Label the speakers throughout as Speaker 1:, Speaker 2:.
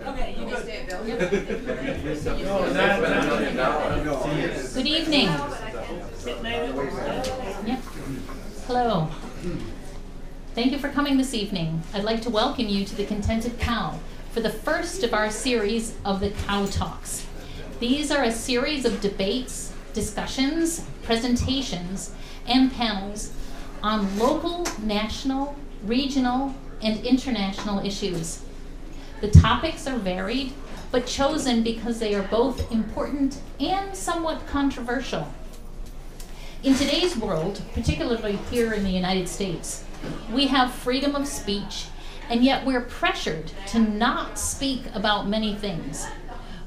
Speaker 1: Okay, you go.
Speaker 2: Good evening. Yep. Hello. Thank you for coming this evening. I'd like to welcome you to the Contented Cow for the first of our series of the CowTalks. These are a series of debates, discussions, presentations, and panels on local, national, regional, and international issues. The topics are varied, but chosen because they are both important and somewhat controversial. In today's world, particularly here in the United States, we have freedom of speech, and yet we're pressured to not speak about many things.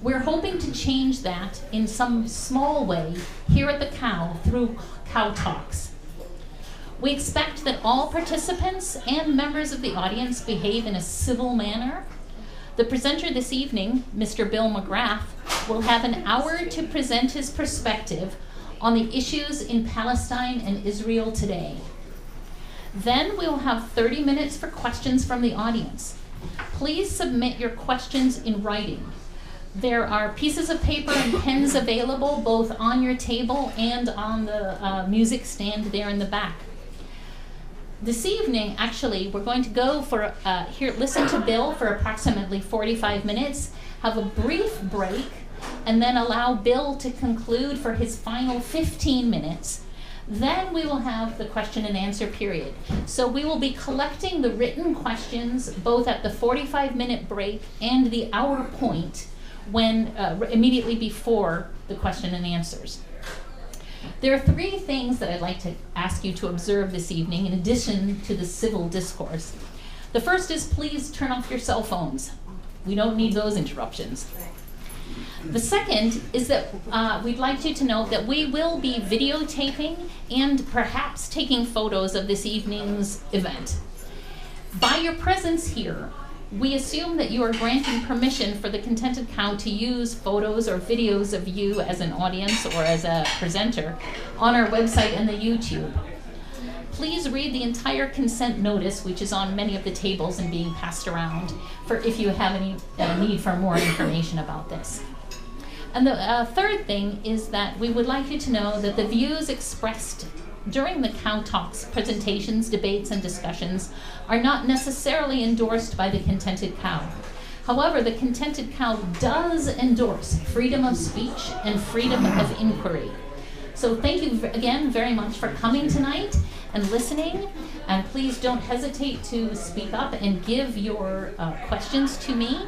Speaker 2: We're hoping to change that in some small way here at the Cow through CowTalks. We expect that all participants and members of the audience behave in a civil manner. The presenter this evening, Mr. Bill McGrath, will have an hour to present his perspective on the issues in Palestine and Israel today. Then we will have 30 minutes for questions from the audience. Please submit your questions in writing. There are pieces of paper and pens available both on your table and on the music stand there in the back. This evening, actually, we're going to go for listen to Bill for approximately 45 minutes, have a brief break, and then allow Bill to conclude for his final 15 minutes. Then we will have the question and answer period. So we will be collecting the written questions both at the 45-minute break and the hour point when immediately before the question and answers. There are three things that I'd like to ask you to observe this evening in addition to the civil discourse. The first is please turn off your cell phones. We don't need those interruptions. The second is that we'd like you to know that we will be videotaping and perhaps taking photos of this evening's event. By your presence here, we assume that you are granting permission for the Contented Cow to use photos or videos of you as an audience or as a presenter on our website and the YouTube. Please read the entire consent notice, which is on many of the tables and being passed around, for if you have any need for more information about this. And the third thing is that we would like you to know that the views expressed during the CowTalks presentations, debates, and discussions are not necessarily endorsed by the Contented Cow. However, the Contented Cow does endorse freedom of speech and freedom of inquiry. So thank you again very much for coming tonight and listening, and please don't hesitate to speak up and give your questions to me.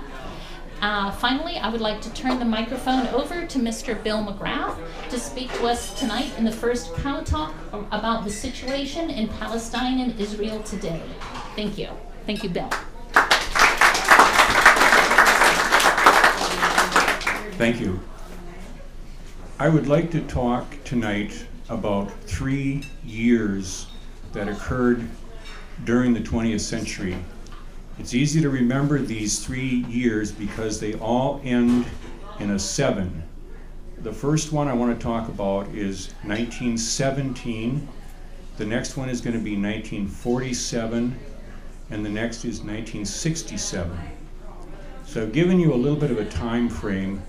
Speaker 2: Finally, I would like to turn the microphone over to Mr. Bill McGrath to speak to us tonight in the first Cow Talk about the situation in Palestine and Israel today. Thank you. Thank you, Bill.
Speaker 3: Thank you. I would like to talk tonight about 3 years that occurred during the 20th century. It's easy to remember these 3 years because they all end in a 7. The first one I want to talk about is 1917. The next one is going to be 1947, and the next is 1967. So I've given you a little bit of a time frame,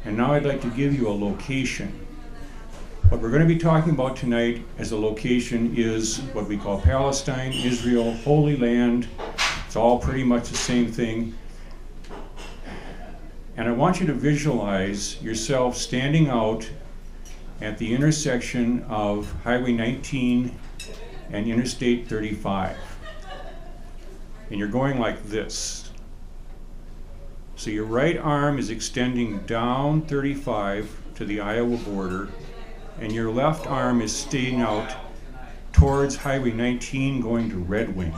Speaker 3: and now I'd like to give you a location. What we're going to be talking about tonight as a location is what we call Palestine, Israel, Holy Land. It's all pretty much the same thing. And I want you to visualize yourself standing out at the intersection of Highway 19 and Interstate 35. And you're going like this. So your right arm is extending down 35 to the Iowa border, and your left arm is staying out towards Highway 19 going to Red Wing.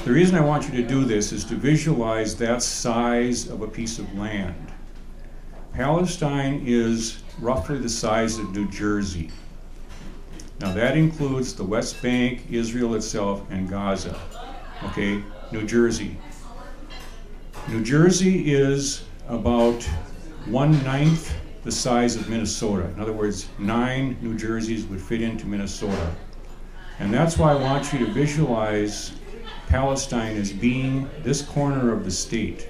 Speaker 3: The reason I want you to do this is to visualize that size of a piece of land. Palestine is roughly the size of New Jersey. Now that includes the West Bank, Israel itself, and Gaza. Okay, New Jersey. New Jersey is about 1/9 the size of Minnesota. In other words, 9 New Jerseys would fit into Minnesota. And that's why I want you to visualize Palestine as being this corner of the state.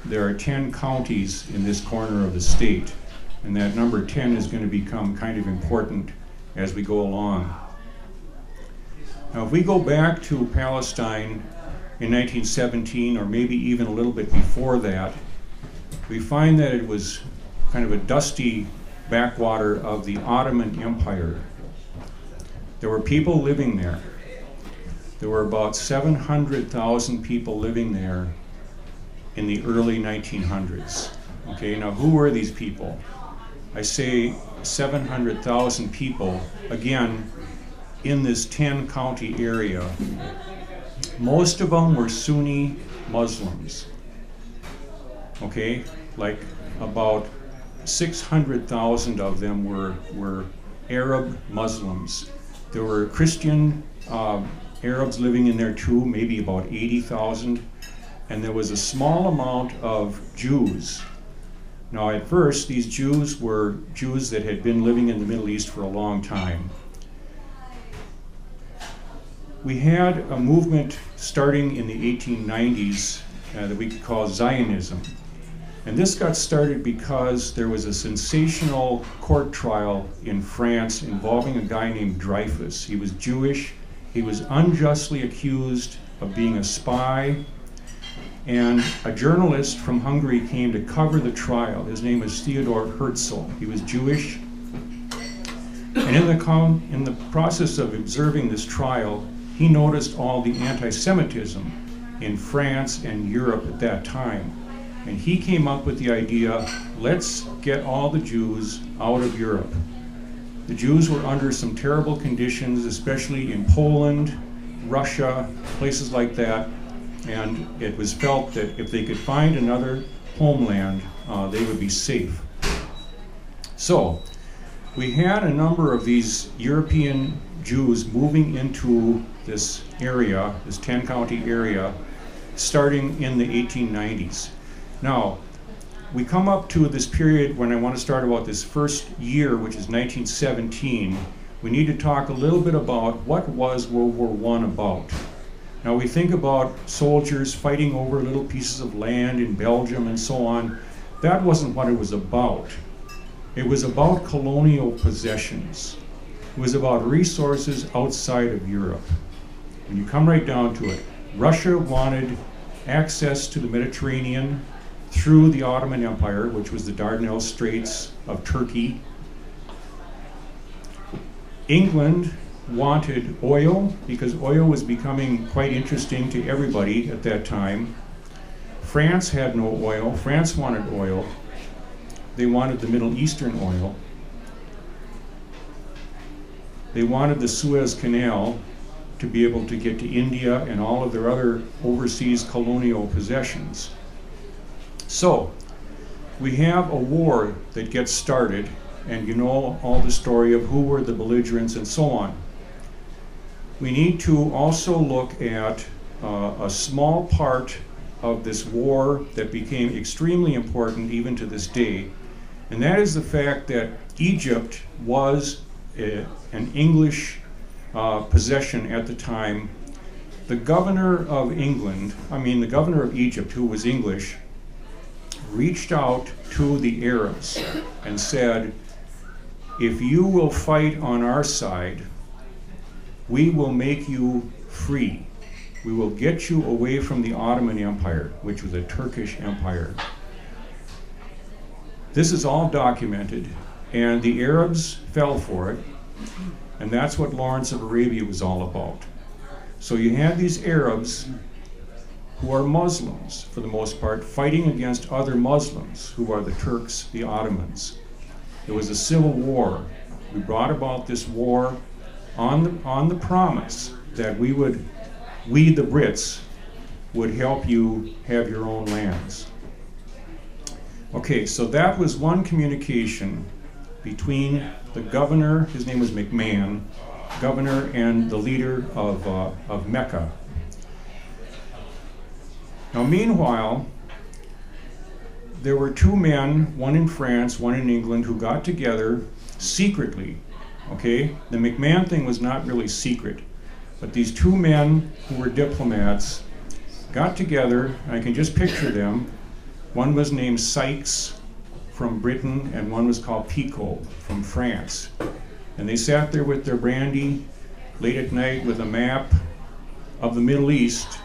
Speaker 3: There are 10 counties in this corner of the state, and that number 10 is going to become kind of important as we go along. Now, if we go back to Palestine in 1917, or maybe even a little bit before that, we find that it was kind of a dusty backwater of the Ottoman Empire. There were people living there. There were about 700,000 people living there in the early 1900s. Okay, now who were these people? I say 700,000 people, again, in this 10 county area. Most of them were Sunni Muslims. Okay, like about 600,000 of them were Arab Muslims. There were Christian Arabs living in there too, maybe about 80,000. And there was a small amount of Jews. Now at first, these Jews were Jews that had been living in the Middle East for a long time. We had a movement starting in the 1890s that we could call Zionism. And this got started because there was a sensational court trial in France involving a guy named Dreyfus. He was Jewish. He was unjustly accused of being a spy. And a journalist from Hungary came to cover the trial. His name was Theodor Herzl. He was Jewish. And in the process of observing this trial, he noticed all the anti-Semitism in France and Europe at that time. And he came up with the idea, let's get all the Jews out of Europe. The Jews were under some terrible conditions, especially in Poland, Russia, places like that. And it was felt that if they could find another homeland, they would be safe. So we had a number of these European Jews moving into this area, this 10-county area, starting in the 1890s. Now, we come up to this period when I want to start about this first year, which is 1917. We need to talk a little bit about what was World War I about. Now we think about soldiers fighting over little pieces of land in Belgium and so on. That wasn't what it was about. It was about colonial possessions. It was about resources outside of Europe. When you come right down to it, Russia wanted access to the Mediterranean through the Ottoman Empire, which was the Dardanelles Straits of Turkey. England wanted oil because oil was becoming quite interesting to everybody at that time. France had no oil. France wanted oil. They wanted the Middle Eastern oil. They wanted the Suez Canal to be able to get to India and all of their other overseas colonial possessions. So we have a war that gets started, and you know all the story of who were the belligerents and so on. We need to also look at a small part of this war that became extremely important even to this day, and that is the fact that Egypt was an English possession at the time. The governor of the governor of Egypt, who was English, reached out to the Arabs and said, if you will fight on our side, we will make you free. We will get you away from the Ottoman Empire, which was a Turkish empire. This is all documented, and the Arabs fell for it, and that's what Lawrence of Arabia was all about. So you had these Arabs who are Muslims, for the most part, fighting against other Muslims, who are the Turks, the Ottomans. There was a civil war. We brought about this war on the promise that we, the Brits, would help you have your own lands. Okay, so that was one communication between the governor, his name was McMahon, governor, and the leader of Mecca. Now meanwhile, there were two men, one in France, one in England, who got together secretly. Okay, the McMahon thing was not really secret, But these two men who were diplomats got together. I can just picture them. One was named Sykes from Britain, and one was called Picot from France. And they sat there with their brandy late at night with a map of the Middle East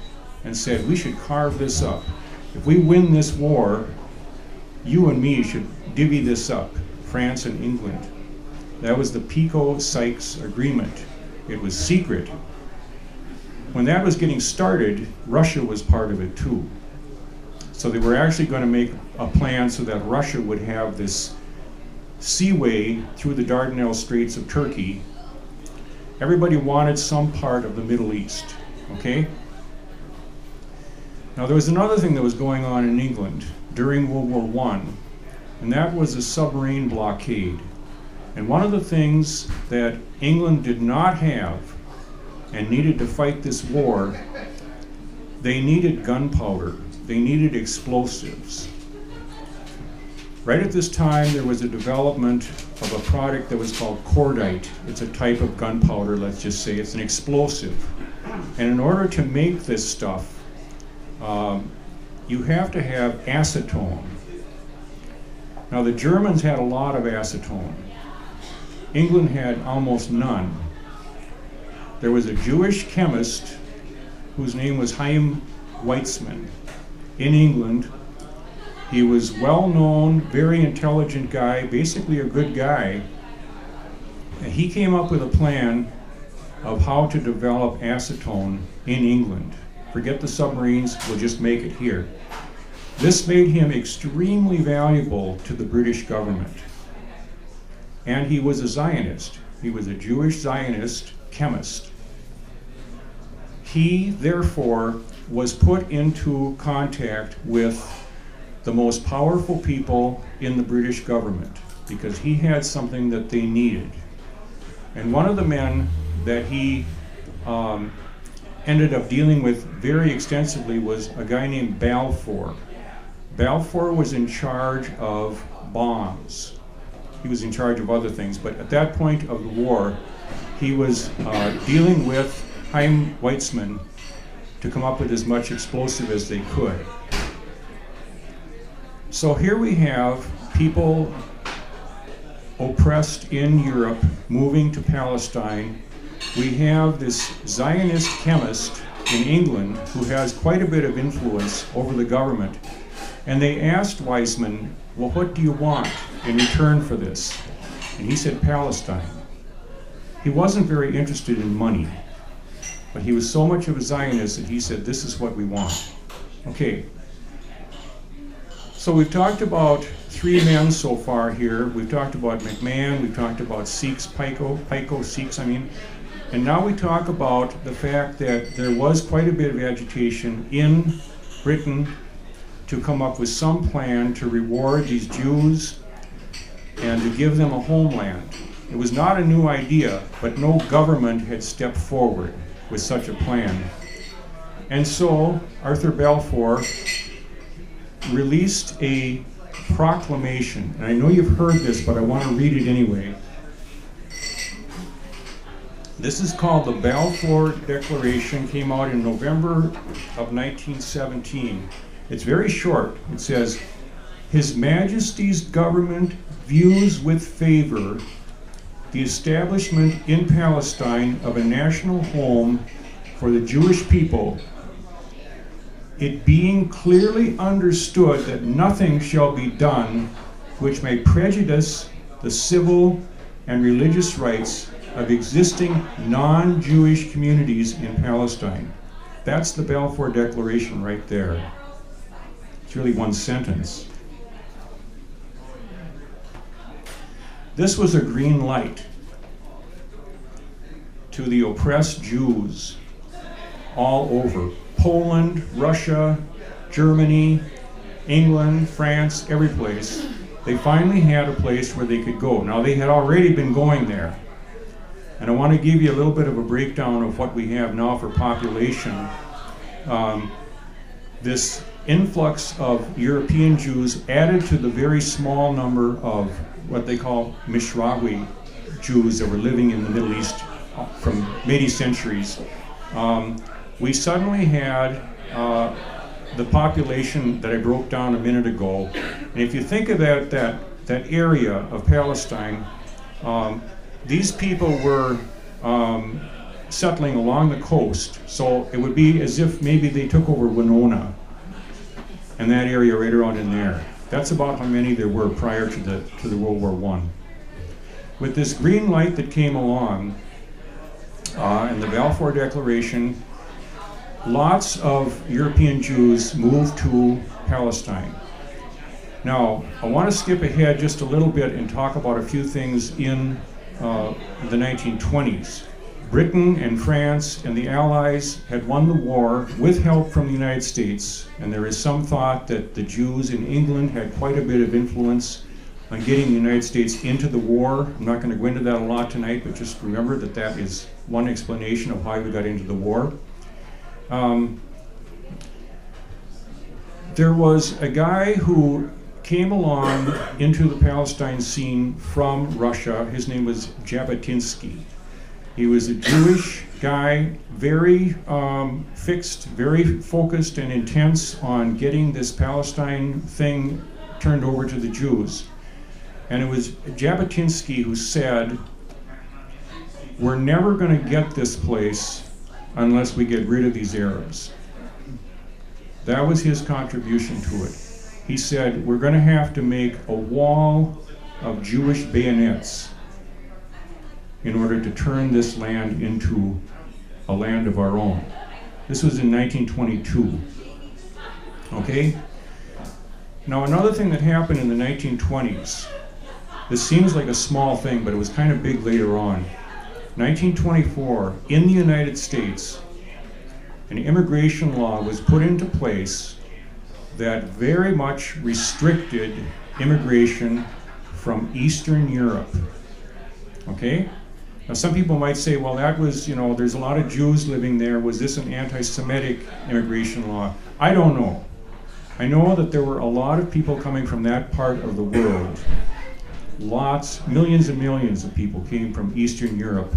Speaker 3: and said, we should carve this up. If we win this war, you and me should divvy this up, France and England. That was the Picot-Sykes agreement. It was secret. When that was getting started, Russia was part of it too. So they were actually going to make a plan so that Russia would have this seaway through the Dardanelles Straits of Turkey. Everybody wanted some part of the Middle East, okay? Now there was another thing that was going on in England during World War I, and that was a submarine blockade. And one of the things that England did not have and needed to fight this war, they needed gunpowder. They needed explosives. Right at this time, there was a development of a product that was called cordite. It's a type of gunpowder, let's just say. It's an explosive. And in order to make this stuff, you have to have acetone. Now, the Germans had a lot of acetone. England had almost none. There was a Jewish chemist whose name was Chaim Weizmann in England. He was well known, very intelligent guy, basically a good guy. And he came up with a plan of how to develop acetone in England. Forget the submarines, we'll just make it here. This made him extremely valuable to the British government. And he was a Zionist. He was a Jewish Zionist chemist. He, therefore, was put into contact with the most powerful people in the British government because he had something that they needed. And one of the men that he ended up dealing with very extensively was a guy named Balfour. Balfour was in charge of bombs. He was in charge of other things, but at that point of the war, he was dealing with Chaim Weizmann to come up with as much explosive as they could. So here we have people oppressed in Europe moving to Palestine. We have this Zionist chemist in England who has quite a bit of influence over the government. And they asked Weizmann, well, what do you want in return for this? And he said, Palestine. He wasn't very interested in money, but he was so much of a Zionist that he said, this is what we want. Okay. So we've talked about three men so far here. We've talked about McMahon, we've talked about Sikhs, Sikhs, and now we talk about the fact that there was quite a bit of agitation in Britain to come up with some plan to reward these Jews and to give them a homeland. It was not a new idea, but no government had stepped forward with such a plan. And so Arthur Balfour released a proclamation, and I know you've heard this, but I want to read it anyway. This is called the Balfour Declaration, came out in November of 1917. It's very short. It says, His Majesty's government views with favor the establishment in Palestine of a national home for the Jewish people, it being clearly understood that nothing shall be done which may prejudice the civil and religious rights of existing non-Jewish communities in Palestine. That's the Balfour Declaration right there. It's really one sentence. This was a green light to the oppressed Jews all over. Poland, Russia, Germany, England, France, every place. They finally had a place where they could go. Now they had already been going there. And I want to give you a little bit of a breakdown of what we have now for population. This influx of European Jews added to the very small number of what they call Mishrawi Jews that were living in the Middle East from many centuries. we suddenly had the population that I broke down a minute ago. And if you think of that area of Palestine, these people were settling along the coast. So it would be as if maybe they took over Winona and that area right around in there. That's about how many there were prior to the World War I. With this green light that came along and the Balfour Declaration, lots of European Jews moved to Palestine. Now, I want to skip ahead just a little bit and talk about a few things in the 1920s. Britain and France and the Allies had won the war with help from the United States, and there is some thought that the Jews in England had quite a bit of influence on getting the United States into the war. I'm not going to go into that a lot tonight, but just remember that that is one explanation of how we got into the war. There was a guy who came along into the Palestine scene from Russia. His name was Jabotinsky. He was a Jewish guy, very fixed, very focused and intense on getting this Palestine thing turned over to the Jews. And it was Jabotinsky who said, "We're never going to get this place unless we get rid of these Arabs." That was his contribution to it. He said, "We're going to have to make a wall of Jewish bayonets in order to turn this land into a land of our own." This was in 1922. Okay? Now, another thing that happened in the 1920s, this seems like a small thing, but it was kind of big later on. 1924, in the United States, an immigration law was put into place that very much restricted immigration from Eastern Europe. Okay? Now, some people might say, well, that was, there's a lot of Jews living there. Was this an anti-Semitic immigration law? I don't know. I know that there were a lot of people coming from that part of the world. Lots, millions and millions of people came from Eastern Europe,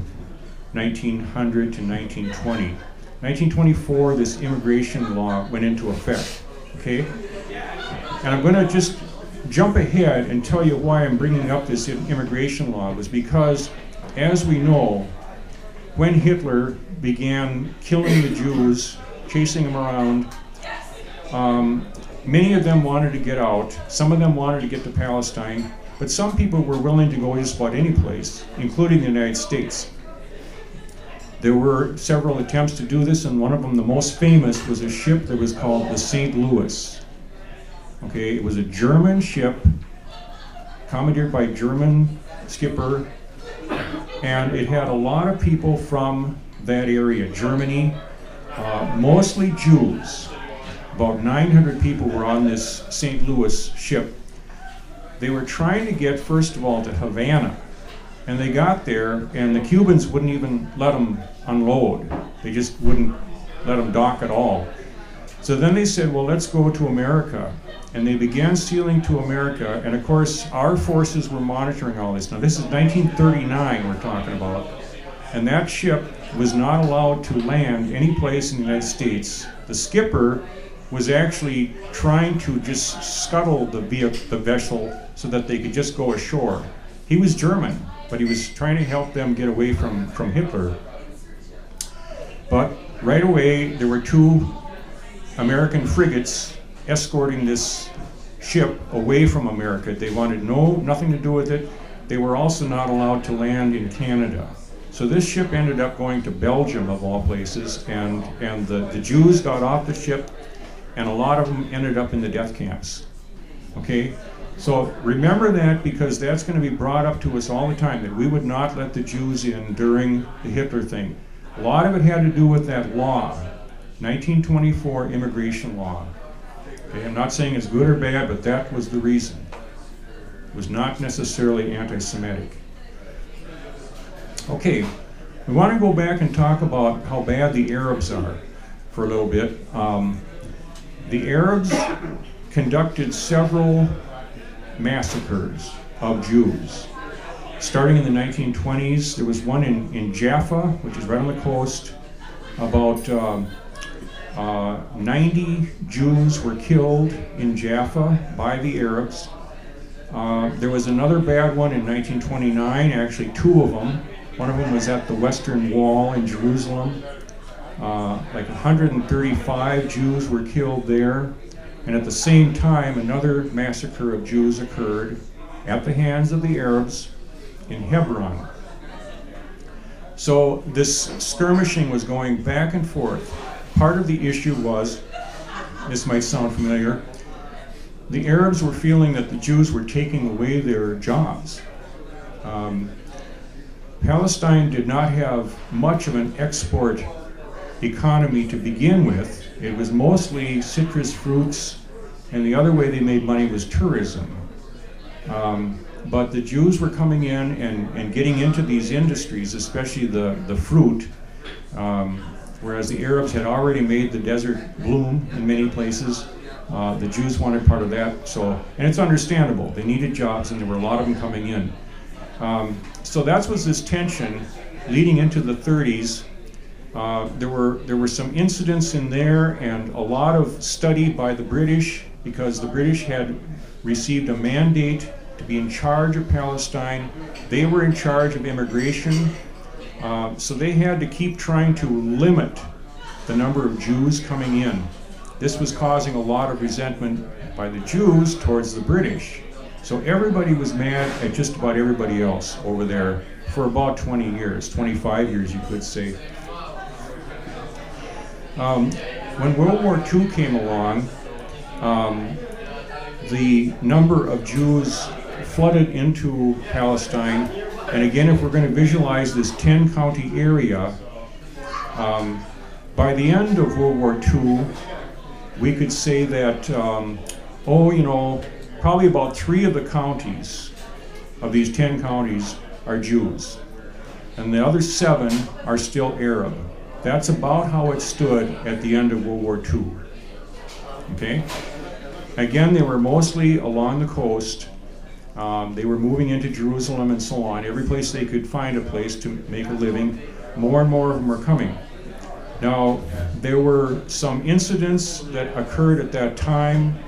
Speaker 3: 1900 to 1920. 1924, this immigration law went into effect. Okay? And I'm going to just jump ahead and tell you why I'm bringing up this immigration law. Was because, as we know, when Hitler began killing the Jews, chasing them around, many of them wanted to get out. Some of them wanted to get to Palestine, but some people were willing to go just about any place, including the United States. There were several attempts to do this, and one of them, the most famous, was a ship that was called the St. Louis. Okay, it was a German ship, commandeered by a German skipper, and it had a lot of people from that area, Germany, mostly Jews. About 900 people were on this St. Louis ship. They were trying to get, first of all, to Havana, and they got there, and the Cubans wouldn't even let them unload. They just wouldn't let them dock at all. So then they said, well, let's go to America. And they began sailing to America, and of course, our forces were monitoring all this. Now, this is 1939 we're talking about, and that ship was not allowed to land any place in the United States. The skipper was actually trying to just scuttle the vessel so that they could just go ashore. He was German, but he was trying to help them get away from Hitler. But right away, there were two American frigates escorting this ship away from America. They wanted nothing to do with it. They were also not allowed to land in Canada. So this ship ended up going to Belgium, of all places, and the Jews got off the ship, and a lot of them ended up in the death camps. Okay? So remember that, because that's going to be brought up to us all the time, that we would not let the Jews in during the Hitler thing. A lot of it had to do with that law, 1924 immigration law. Okay, I'm not saying it's good or bad, but that was the reason. It was not necessarily anti-Semitic. Okay, we want to go back and talk about how bad the Arabs are for a little bit. The Arabs conducted several massacres of Jews. Starting in the 1920s, there was one in Jaffa, which is right on the coast. About 90 Jews were killed in Jaffa by the Arabs. There was another bad one in 1929, actually two of them. One of them was at the Western Wall in Jerusalem. Like 135 Jews were killed there. And at the same time, another massacre of Jews occurred at the hands of the Arabs in Hebron. So this skirmishing was going back and forth. Part of the issue was, this might sound familiar, the Arabs were feeling that the Jews were taking away their jobs. Palestine did not have much of an export economy to begin with. It was mostly citrus fruits, and the other way they made money was tourism. But the Jews were coming in and getting into these industries, especially the fruit, whereas the Arabs had already made the desert bloom in many places. The Jews wanted part of that, and it's understandable. They needed jobs, and there were a lot of them coming in. So that was this tension leading into the 30s. There were some incidents in there, and a lot of study by the British, because the British had received a mandate to be in charge of Palestine. They were in charge of immigration, so they had to keep trying to limit the number of Jews coming in. This was causing a lot of resentment by the Jews towards the British. So everybody was mad at just about everybody else over there for about 20 years, 25 years you could say. When World War II came along, the number of Jews flooded into Palestine. And again, if we're going to visualize this 10-county area, by the end of World War II, we could say that, probably about 3 of the counties of these 10 counties are Jews, and the other 7 are still Arab. That's about how it stood at the end of World War II. Okay? Again, they were mostly along the coast. They were moving into Jerusalem and so on. Every place they could find a place to make a living, more and more of them were coming. Now, there were some incidents that occurred at that time.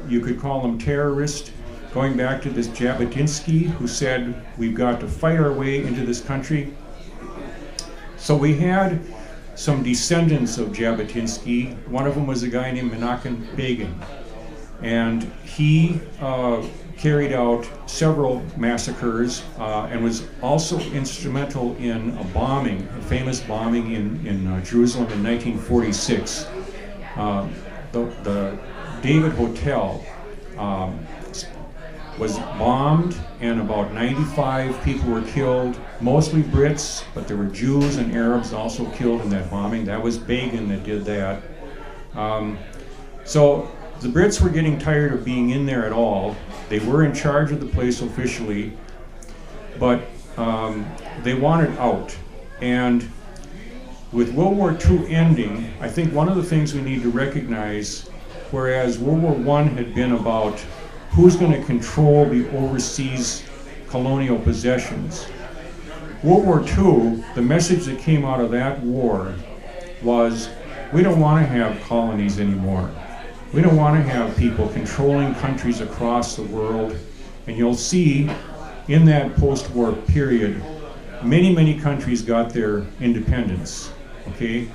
Speaker 3: You could call them terrorists, going back to this Jabotinsky, who said, we've got to fight our way into this country. So we had some descendants of Jabotinsky. One of them was a guy named Menachem Begin, and he carried out several massacres and was also instrumental in a bombing, a famous bombing in Jerusalem in 1946. The David Hotel was bombed, and about 95 people were killed, mostly Brits, but there were Jews and Arabs also killed in that bombing. That was Begin that did that. So the Brits were getting tired of being in there at all. They were in charge of the place officially, but they wanted out. And with World War II ending, I think one of the things we need to recognize, whereas World War I had been about who's going to control the overseas colonial possessions, World War II, the message that came out of that war was, we don't want to have colonies anymore. We don't want to have people controlling countries across the world. And you'll see in that post-war period, many, many countries got their independence. Okay,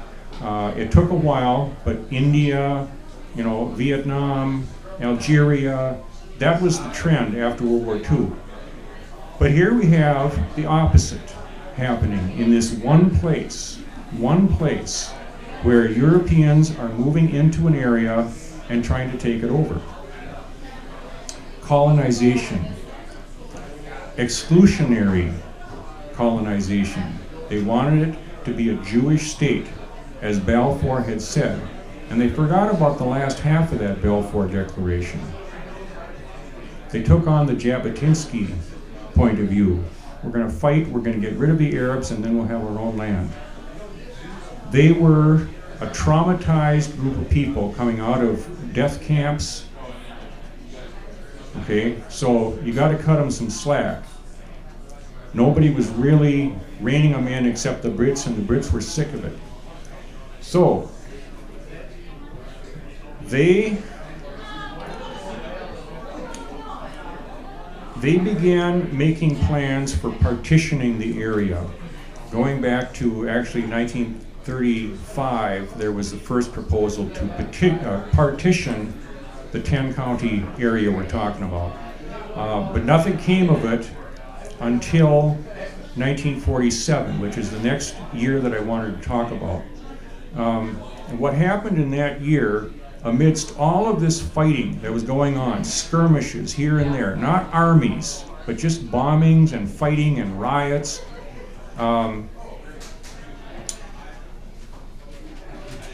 Speaker 3: it took a while, but India, Vietnam, Algeria, that was the trend after World War II. But here we have the opposite happening in this one place where Europeans are moving into an area and trying to take it over. Colonization, exclusionary colonization. They wanted it to be a Jewish state, as Balfour had said, and they forgot about the last half of that Balfour Declaration. They took on the Jabotinsky point of view. We're going to fight, we're going to get rid of the Arabs, and then we'll have our own land. They were a traumatized group of people coming out of death camps. Okay, so you got to cut them some slack. Nobody was really reining them in except the Brits, and the Brits were sick of it. So they began making plans for partitioning the area. Going back to actually 1935, there was the first proposal to partition the 10-county area we're talking about. But nothing came of it until 1947, which is the next year that I wanted to talk about. And what happened in that year, amidst all of this fighting that was going on, skirmishes here and there, not armies, but just bombings and fighting and riots,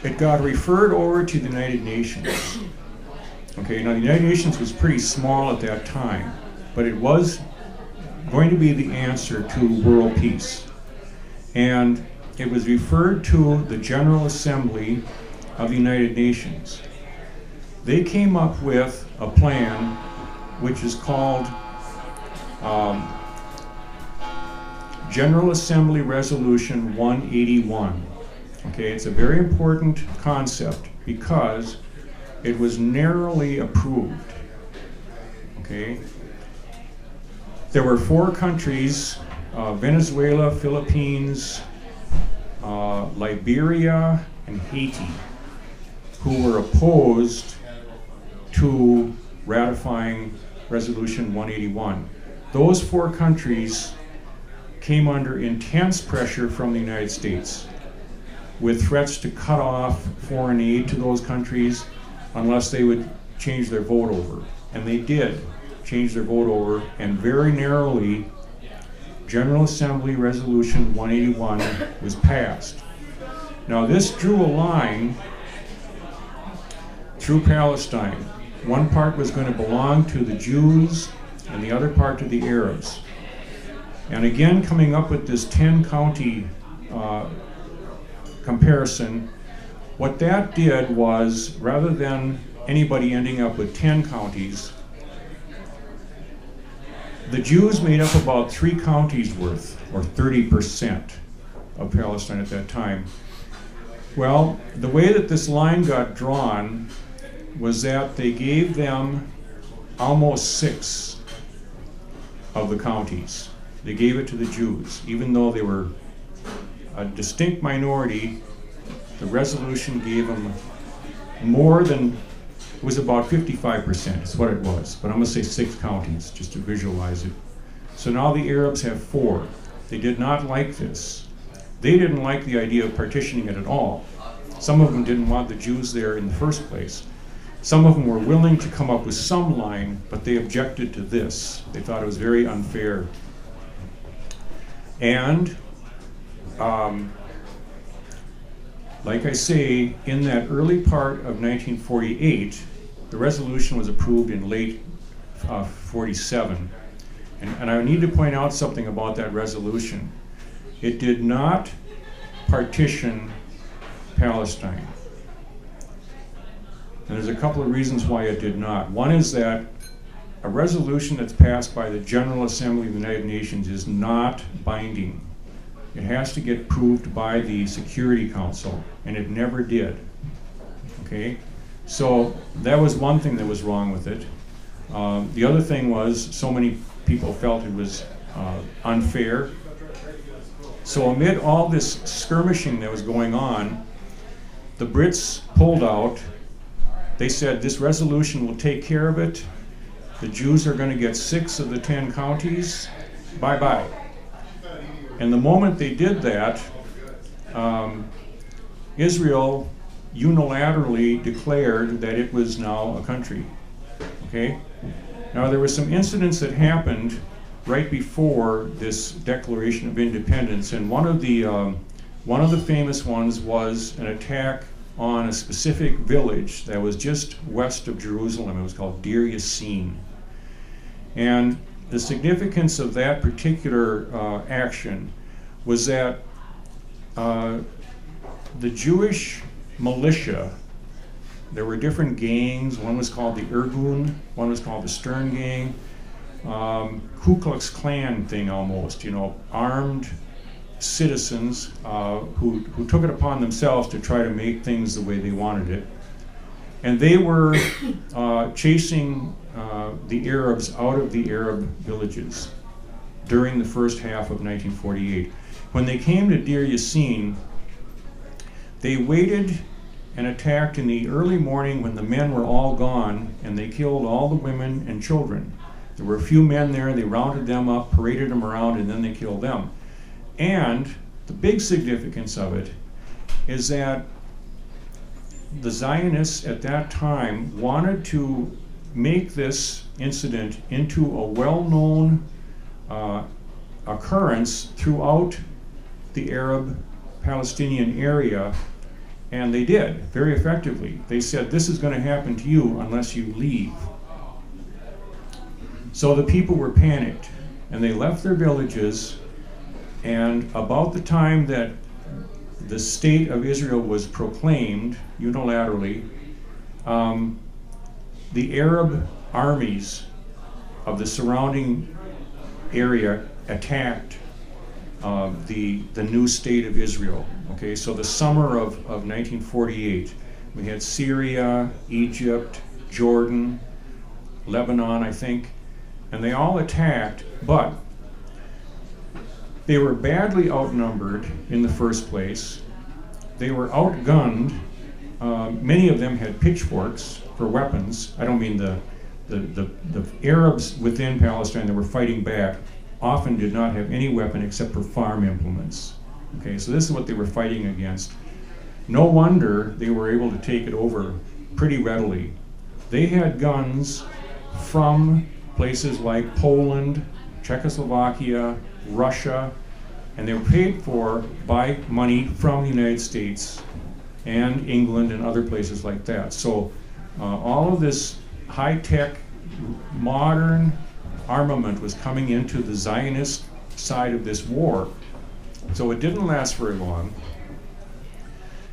Speaker 3: it got referred over to the United Nations. Okay, now the United Nations was pretty small at that time, but it was going to be the answer to world peace. And it was referred to the General Assembly of the United Nations. They came up with a plan which is called General Assembly Resolution 181. Okay, it's a very important concept because it was narrowly approved. Okay, there were 4 countries, Venezuela, Philippines, Liberia, and Haiti, who were opposed to ratifying Resolution 181. Those 4 countries came under intense pressure from the United States, with threats to cut off foreign aid to those countries unless they would change their vote over. And they did change their vote over, and very narrowly, General Assembly Resolution 181 was passed. Now this drew a line through Palestine. One part was going to belong to the Jews and the other part to the Arabs. And again, coming up with this 10-county comparison, what that did was, rather than anybody ending up with 10 counties, the Jews made up about 3 counties worth, or 30% of Palestine at that time. Well, the way that this line got drawn was that they gave them almost 6 of the counties. They gave it to the Jews, even though they were a distinct minority. The resolution gave them more than, it was about 55% is what it was, but I'm going to say 6 counties just to visualize it. So now the Arabs have 4. They did not like this. They didn't like the idea of partitioning it at all. Some of them didn't want the Jews there in the first place. Some of them were willing to come up with some line, but they objected to this. They thought it was very unfair. And like I say, in that early part of 1948, the resolution was approved in late 47. And I need to point out something about that resolution. It did not partition Palestine. And there's a couple of reasons why it did not. One is that a resolution that's passed by the General Assembly of the United Nations is not binding. It has to get approved by the Security Council, and it never did. Okay? So that was one thing that was wrong with it. The other thing was so many people felt it was unfair. So amid all this skirmishing that was going on, the Brits pulled out. They said, this resolution will take care of it. The Jews are going to get 6 of the 10 counties. Bye-bye. And the moment they did that, Israel unilaterally declared that it was now a country. Okay? Now there were some incidents that happened right before this Declaration of Independence, and one of the famous ones was an attack on a specific village that was just west of Jerusalem. It was called Deir Yassin. And the significance of that particular action was that the Jewish militia, there were different gangs. One was called the Irgun, one was called the Stern Gang, Ku Klux Klan thing almost, you know, armed citizens who took it upon themselves to try to make things the way they wanted it. And they were chasing the Arabs out of the Arab villages during the first half of 1948. When they came to Deir Yassin, they waited and attacked in the early morning when the men were all gone, and they killed all the women and children. There were a few men there, they rounded them up, paraded them around, and then they killed them. And the big significance of it is that the Zionists at that time wanted to make this incident into a well-known occurrence throughout the Arab-Palestinian area, and they did very effectively. They said, this is going to happen to you unless you leave. So the people were panicked, and they left their villages, and about the time that the state of Israel was proclaimed unilaterally, the Arab armies of the surrounding area attacked the new state of Israel. Okay, so the summer of 1948, we had Syria, Egypt, Jordan, Lebanon, I think, and they all attacked, but they were badly outnumbered in the first place. They were outgunned. Many of them had pitchforks for weapons. I don't mean the Arabs within Palestine that were fighting back often did not have any weapon except for farm implements. Okay, so this is what they were fighting against. No wonder they were able to take it over pretty readily. They had guns from places like Poland, Czechoslovakia, Russia, and they were paid for by money from the United States and England and other places like that. So all of this high-tech, modern armament was coming into the Zionist side of this war. So it didn't last very long.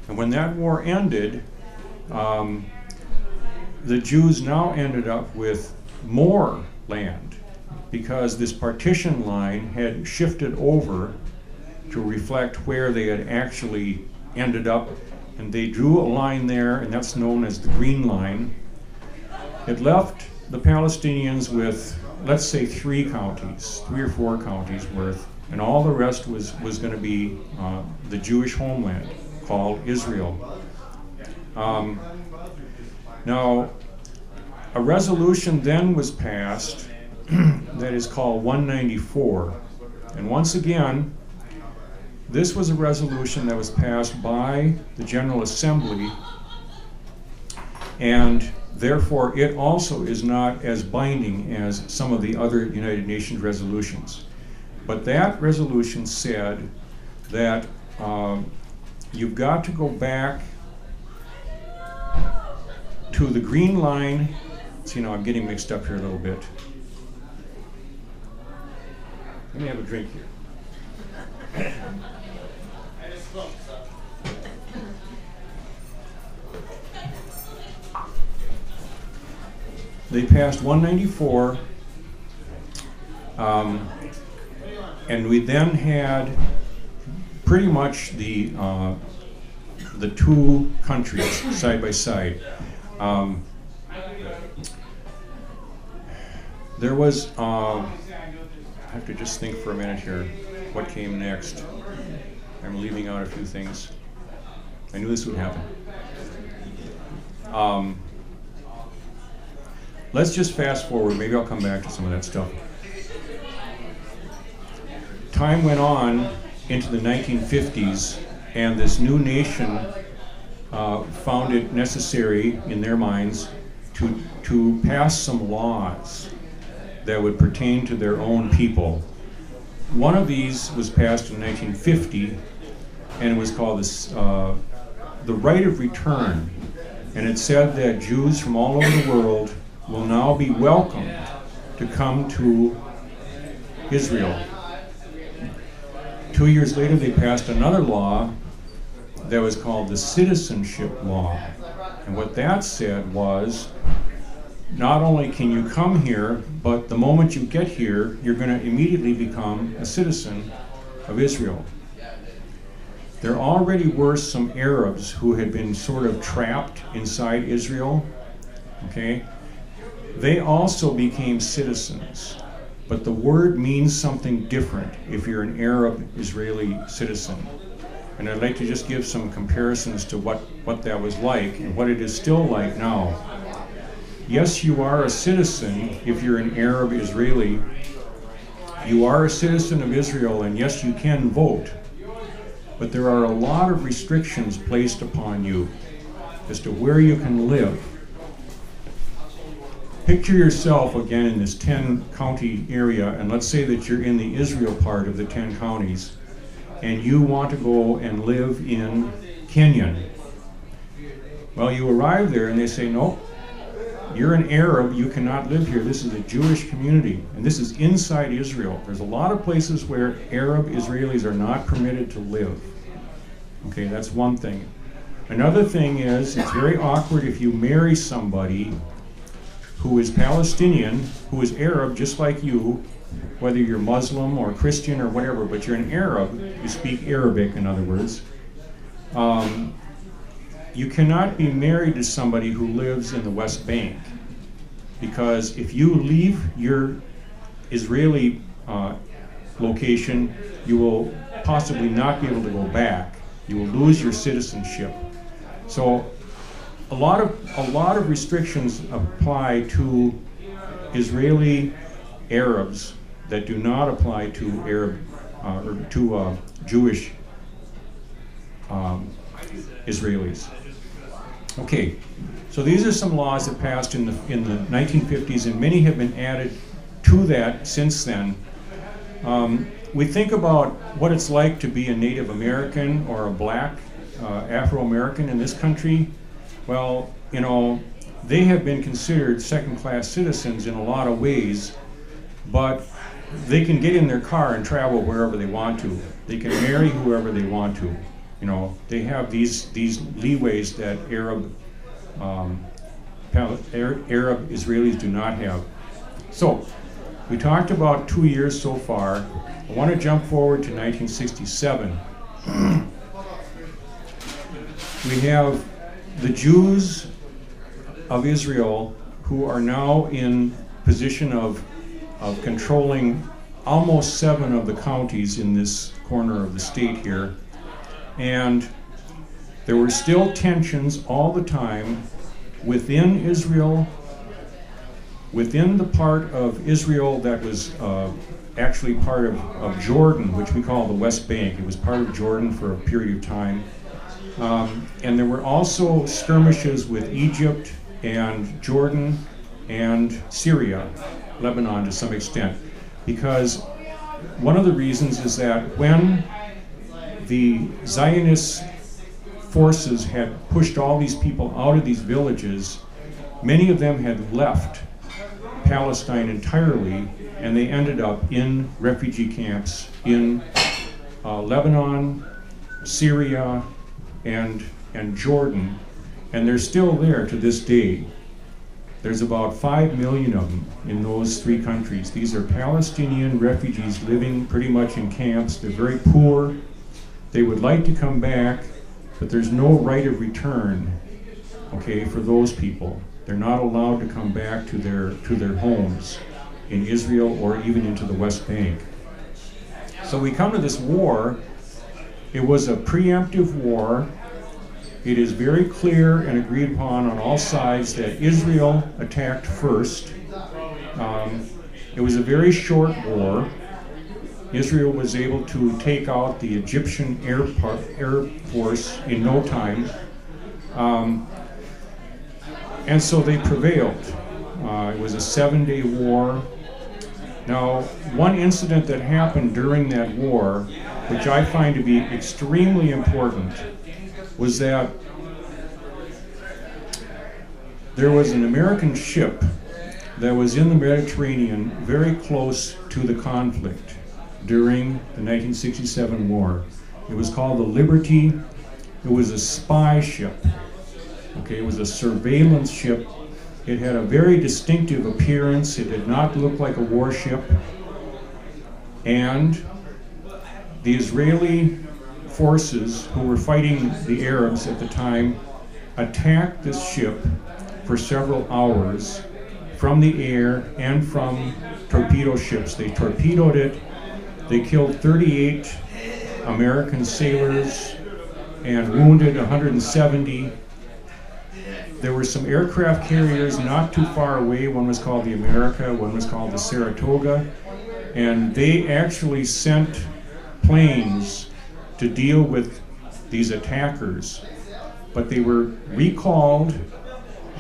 Speaker 3: And when that war ended, the Jews now ended up with more land because this partition line had shifted over to reflect where they had actually ended up, and they drew a line there, and that's known as the Green Line. It left the Palestinians with, let's say, 3 or 4 counties worth, and all the rest was going to be the Jewish homeland called Israel. Now, a resolution then was passed that is called 194. And once again, this was a resolution that was passed by the General Assembly, and therefore it also is not as binding as some of the other United Nations resolutions. But that resolution said that you've got to go back to the Green Line. So, I'm getting mixed up here a little bit. Let me have a drink here. They passed 194, and we then had pretty much the 2 countries side by side. There was, I have to just think for a minute here, what came next. I'm leaving out a few things. I knew this would happen. Let's just fast forward. Maybe I'll come back to some of that stuff. Time went on into the 1950s, and this new nation found it necessary, in their minds, to pass some laws that would pertain to their own people. One of these was passed in 1950, and it was called the Right of Return. And it said that Jews from all over the world will now be welcomed to come to Israel. 2 years later, they passed another law that was called the Citizenship Law. And what that said was, not only can you come here, but the moment you get here, you're going to immediately become a citizen of Israel. there already were some Arabs who had been sort of trapped inside Israel, okay? They also became citizens, but the word means something different if you're an Arab Israeli citizen. And I'd like to just give some comparisons to what that was like and what it is still like now. Yes, you are a citizen if you're an Arab Israeli. You are a citizen of Israel, and yes, you can vote. But there are a lot of restrictions placed upon you as to where you can live. Picture yourself again in this 10-county area, and let's say that you're in the Israel part of the 10 counties, and you want to go and live in Kenya. Well, you arrive there and they say, nope, you're an Arab, you cannot live here. This is a Jewish community, and this is inside Israel. There's a lot of places where Arab Israelis are not permitted to live. Okay, that's one thing. Another thing is, it's very awkward if you marry somebody who is Palestinian, who is Arab just like you, whether you're Muslim or Christian or whatever, but you're an Arab, you speak Arabic in other words. You cannot be married to somebody who lives in the West Bank, because if you leave your Israeli location, you will possibly not be able to go back. You will lose your citizenship. So a lot of restrictions apply to Israeli Arabs that do not apply to Arab or to Jewish Israelis. Okay, so these are some laws that passed in the 1950s, and many have been added to that since then. We think about what it's like to be a Native American or a black Afro-American in this country. Well, you know, they have been considered second-class citizens in a lot of ways, but they can get in their car and travel wherever they want to. They can marry whoever they want to. You know, they have these leeways that Arab Israelis do not have. So, we talked about 2 years so far. I want to jump forward to 1967. We have the Jews of Israel who are now in position of controlling almost 7 of the counties in this corner of the state here. And there were still tensions all the time within Israel, within the part of Israel that was actually part of Jordan, which we call the West Bank. It was part of Jordan for a period of time. And there were also skirmishes with Egypt and Jordan and Syria, Lebanon to some extent, because one of the reasons is that when the Zionist forces had pushed all these people out of these villages, many of them had left Palestine entirely, and they ended up in refugee camps in Lebanon, Syria, and Jordan, and they're still there to this day. There's about 5 million of them in those 3 countries. These are Palestinian refugees living pretty much in camps. They're very poor. They would like to come back, but there's no right of return, okay, for those people. They're not allowed to come back to their homes in Israel or even into the West Bank. So we come to this war. It was a preemptive war. It is very clear and agreed upon on all sides that Israel attacked first. It was a very short war. Israel was able to take out the Egyptian Air Force in no time. And so they prevailed. It was a 7-day war. Now, one incident that happened during that war, which I find to be extremely important, was that there was an American ship that was in the Mediterranean very close to the conflict during the 1967 war. It was called the Liberty. It was a spy ship. Okay, it was a surveillance ship. It had a very distinctive appearance. It did not look like a warship. And the Israeli forces who were fighting the Arabs at the time attacked this ship for several hours from the air and from torpedo ships. They torpedoed it. They killed 38 American sailors and wounded 170. There were some aircraft carriers not too far away. One was called the America, one was called the Saratoga, and they actually sent planes to deal with these attackers. But they were recalled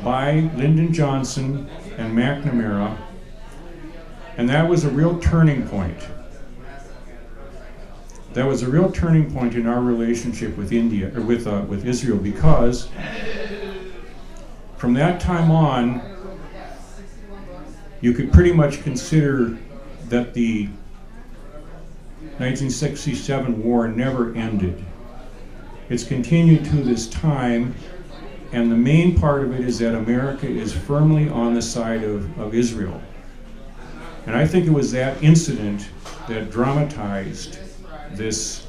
Speaker 3: by Lyndon Johnson and McNamara, and that was a real turning point. That was a real turning point in our relationship with India, or with Israel, because from that time on, you could pretty much consider that the 1967 war never ended. It's continued to this time, and the main part of it is that America is firmly on the side of Israel. And I think it was that incident that dramatized this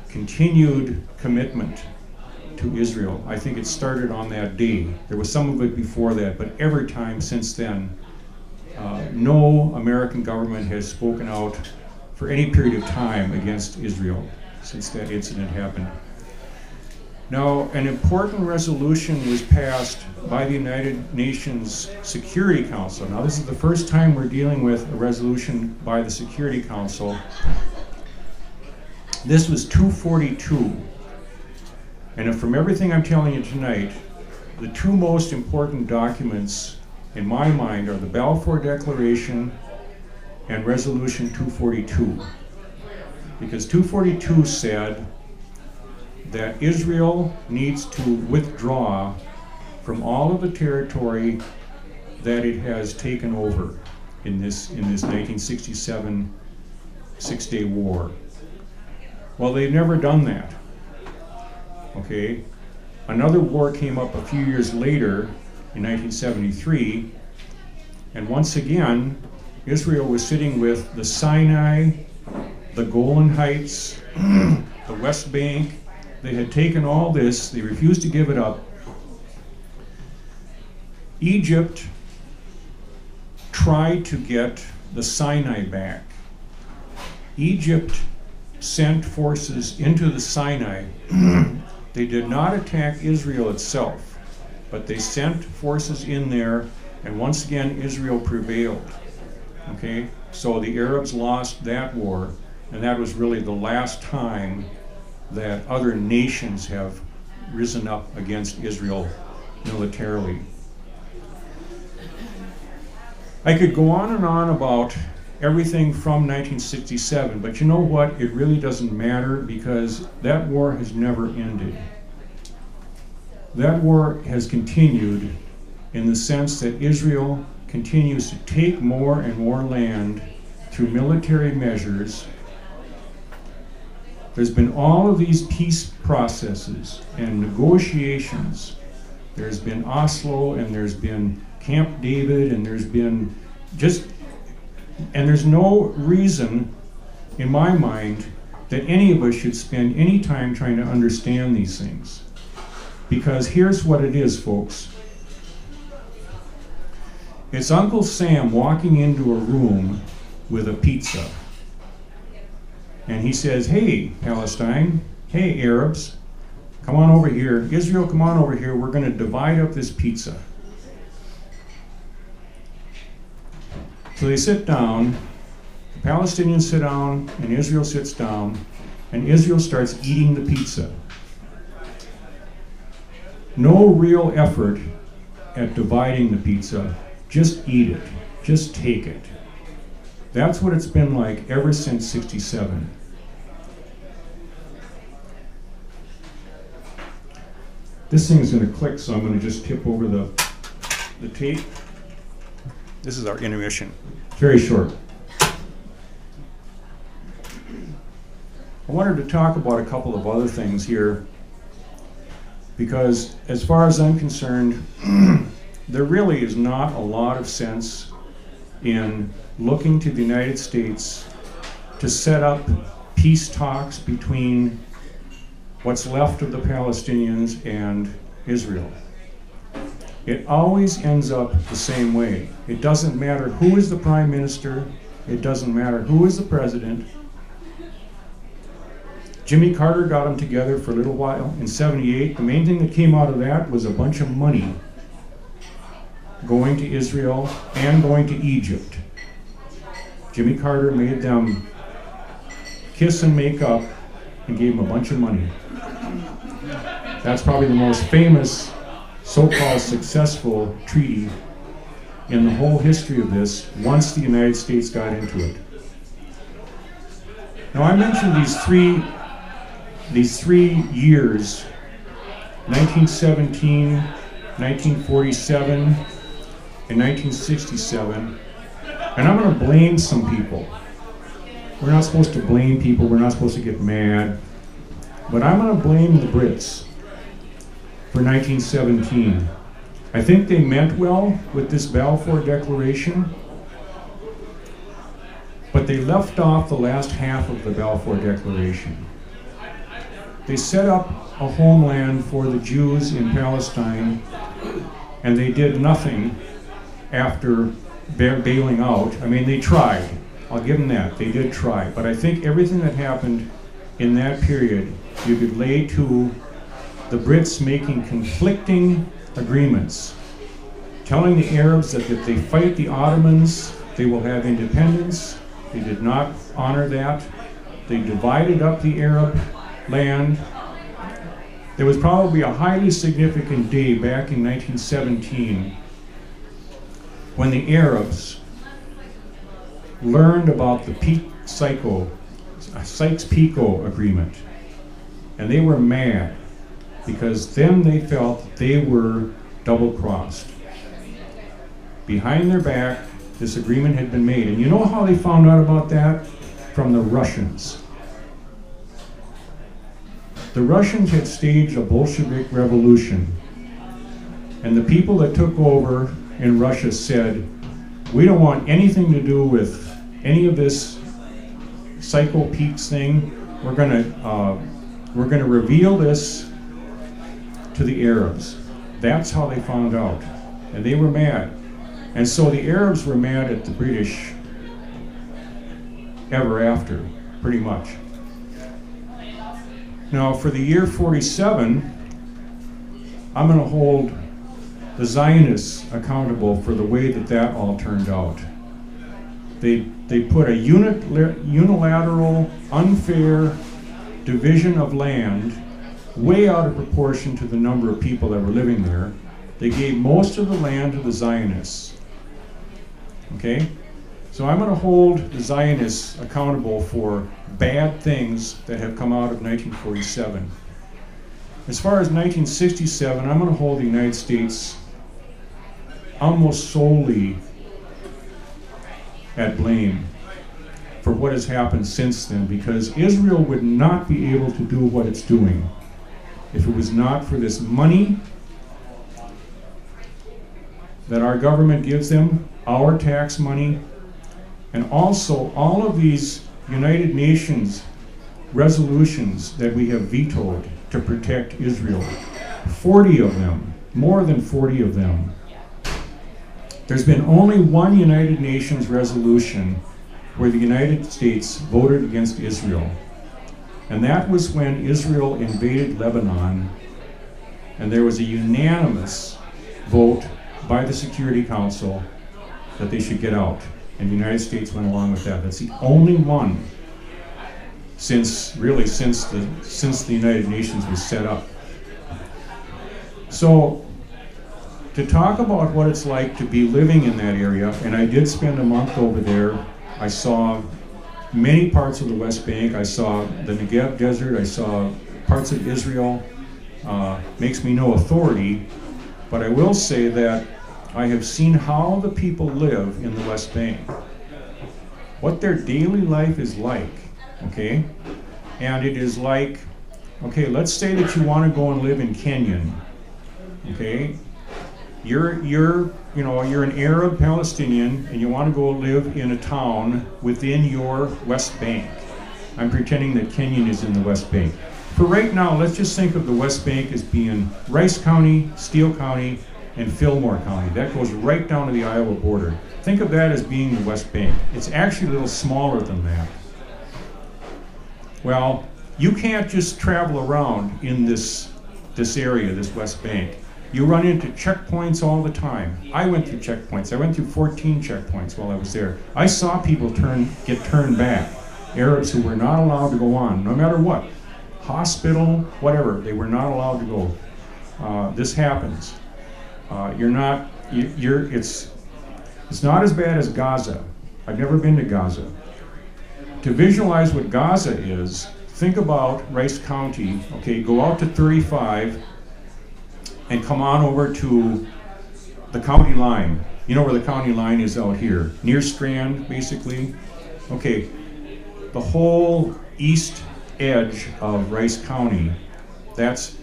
Speaker 3: continued commitment to Israel. I think it started on that day. There was some of it before that, but every time since then, no American government has spoken out for any period of time against Israel since that incident happened. Now, an important resolution was passed by the United Nations Security Council. Now, this is the first time we're dealing with a resolution by the Security Council. This was 242. And from everything I'm telling you tonight, the two most important documents in my mind are the Balfour Declaration and Resolution 242. Because 242 said that Israel needs to withdraw from all of the territory that it has taken over in this 1967 Six-Day War. Well, they've never done that. Okay? Another war came up a few years later in 1973, and once again, Israel was sitting with the Sinai, the Golan Heights, the West Bank. They had taken all this, they refused to give it up. Egypt tried to get the Sinai back. Egypt sent forces into the Sinai. They did not attack Israel itself, but they sent forces in there, and once again Israel prevailed. Okay, so the Arabs lost that war, and that was really the last time that other nations have risen up against Israel militarily. I could go on and on about everything from 1967, but you know what? It really doesn't matter, because that war has never ended. That war has continued in the sense that Israel continues to take more and more land through military measures. There's been all of these peace processes and negotiations. There's been Oslo, and there's been Camp David, and there's been and there's no reason, in my mind, that any of us should spend any time trying to understand these things. Because here's what it is, folks. It's Uncle Sam walking into a room with a pizza. And he says, "Hey, Palestine, hey, Arabs, come on over here. Israel, come on over here. We're going to divide up this pizza." So they sit down, the Palestinians sit down, and Israel sits down, and Israel starts eating the pizza. No real effort at dividing the pizza. Just eat it. Just take it. That's what it's been like ever since '67. This thing is going to click, so I'm going to just tip over the tape. This is our intermission. Very short. I wanted to talk about a couple of other things here, because as far as I'm concerned, there really is not a lot of sense in looking to the United States to set up peace talks between what's left of the Palestinians and Israel. It always ends up the same way. It doesn't matter who is the prime minister. It doesn't matter who is the president. Jimmy Carter got them together for a little while in '78. The main thing that came out of that was a bunch of money going to Israel and going to Egypt. Jimmy Carter made them kiss and make up and gave them a bunch of money. That's probably the most famous so-called successful treaty in the whole history of this once the United States got into it. Now I mentioned these three years, 1917, 1947, and 1967, and I'm going to blame some people. We're not supposed to blame people, we're not supposed to get mad, but I'm going to blame the Brits for 1917. I think they meant well with this Balfour Declaration, but they left off the last half of the Balfour Declaration. They set up a homeland for the Jews in Palestine, and they did nothing after bailing out. I mean, they tried. I'll give them that. They did try. But I think everything that happened in that period, you could lay to the Brits making conflicting agreements, telling the Arabs that if they fight the Ottomans, they will have independence. They did not honor that. They divided up the Arab land. There was probably a highly significant day back in 1917 when the Arabs learned about the Sykes-Picot Agreement, and they were mad because then they felt that they were double-crossed. Behind their back, this agreement had been made, and you know how they found out about that? From the Russians. The Russians had staged a Bolshevik revolution, and the people that took over in Russia said, we don't want anything to do with any of this Psycho-Peaks thing. We're going to reveal this to the Arabs. That's how they found out, and they were mad. And so the Arabs were mad at the British ever after, pretty much. Now, for the year 47, I'm going to hold the Zionists accountable for the way that that all turned out. They put a unilateral, unfair division of land way out of proportion to the number of people that were living there. They gave most of the land to the Zionists. Okay? So I'm going to hold the Zionists accountable for bad things that have come out of 1947. As far as 1967, I'm going to hold the United States almost solely at blame for what has happened since then, because Israel would not be able to do what it's doing if it was not for this money that our government gives them, our tax money, and also all of these United Nations resolutions that we have vetoed to protect Israel. 40 of them, more than 40 of them. There's been only one United Nations resolution where the United States voted against Israel. And that was when Israel invaded Lebanon, and there was a unanimous vote by the Security Council that they should get out. And the United States went along with that. That's the only one since the United Nations was set up. So to talk about what it's like to be living in that area, and I did spend a month over there. I saw many parts of the West Bank. I saw the Negev Desert. I saw parts of Israel. Makes me no authority, but I will say that I have seen how the people live in the West Bank, what their daily life is like, okay? And it is like, okay, let's say that you want to go and live in Kenyan, okay? You're an Arab Palestinian and you want to go live in a town within your West Bank. I'm pretending that Kenyan is in the West Bank. for right now, let's just think of the West Bank as being Rice County, Steele County, and Fillmore County. That goes right down to the Iowa border. Think of that as being the West Bank. It's actually a little smaller than that. Well, you can't just travel around in this area, this West Bank. You run into checkpoints all the time. I went through checkpoints. I went through 14 checkpoints while I was there. I saw people get turned back. Arabs who were not allowed to go on, no matter what. Hospital, whatever, they were not allowed to go. This happens. It's not as bad as Gaza. I've never been to Gaza. To visualize what Gaza is, think about Rice County, okay, go out to 35 and come on over to the county line. You know where the county line is out here, near Strand, basically. Okay, the whole east edge of Rice County, that's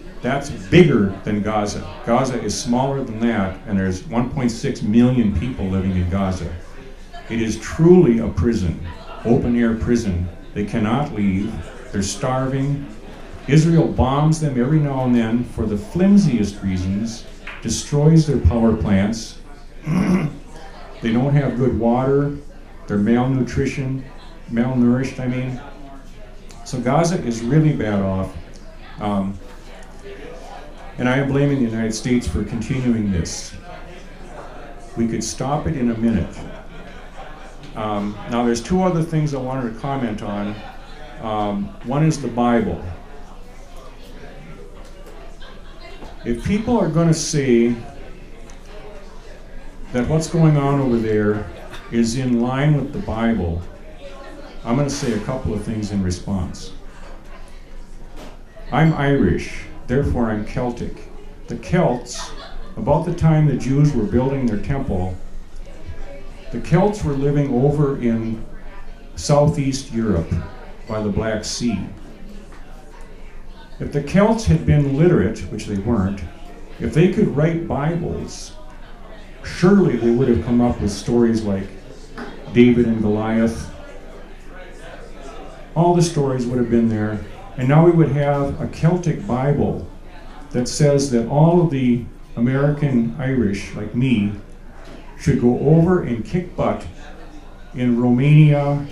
Speaker 3: bigger than Gaza. Gaza is smaller than that, and there's 1.6 million people living in Gaza. It is truly a prison, open-air prison. They cannot leave. They're starving. Israel bombs them every now and then for the flimsiest reasons, destroys their power plants. They don't have good water. They're malnourished, I mean. So Gaza is really bad off. And I am blaming the United States for continuing this. We could stop it in a minute. Now there's two other things I wanted to comment on. One is the Bible. If people are going to say that what's going on over there is in line with the Bible, I'm going to say a couple of things in response. I'm Irish, therefore I'm Celtic. The Celts, about the time the Jews were building their temple, the Celts were living over in southeast Europe by the Black Sea. If the Celts had been literate, which they weren't, if they could write Bibles, surely they would have come up with stories like David and Goliath. All the stories would have been there. And now we would have a Celtic Bible that says that all of the American Irish, like me, should go over and kick butt in Romania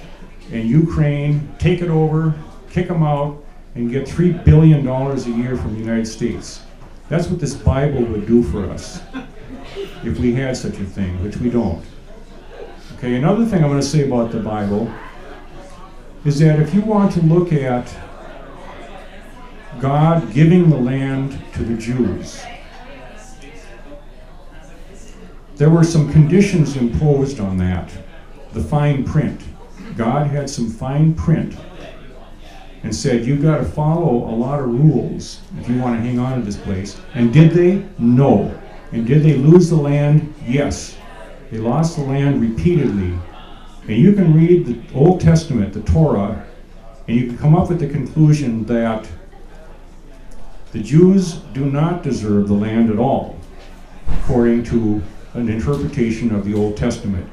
Speaker 3: and Ukraine, take it over, kick them out, and get $3 billion a year from the United States. That's what this Bible would do for us if we had such a thing, which we don't. Okay, another thing I'm going to say about the Bible is that if you want to look at God giving the land to the Jews, there were some conditions imposed on that. The fine print. God had some fine print and said, you've got to follow a lot of rules if you want to hang on to this place. And did they? No. And did they lose the land? Yes. They lost the land repeatedly. And you can read the Old Testament, the Torah, and you can come up with the conclusion that the Jews do not deserve the land at all, according to an interpretation of the Old Testament.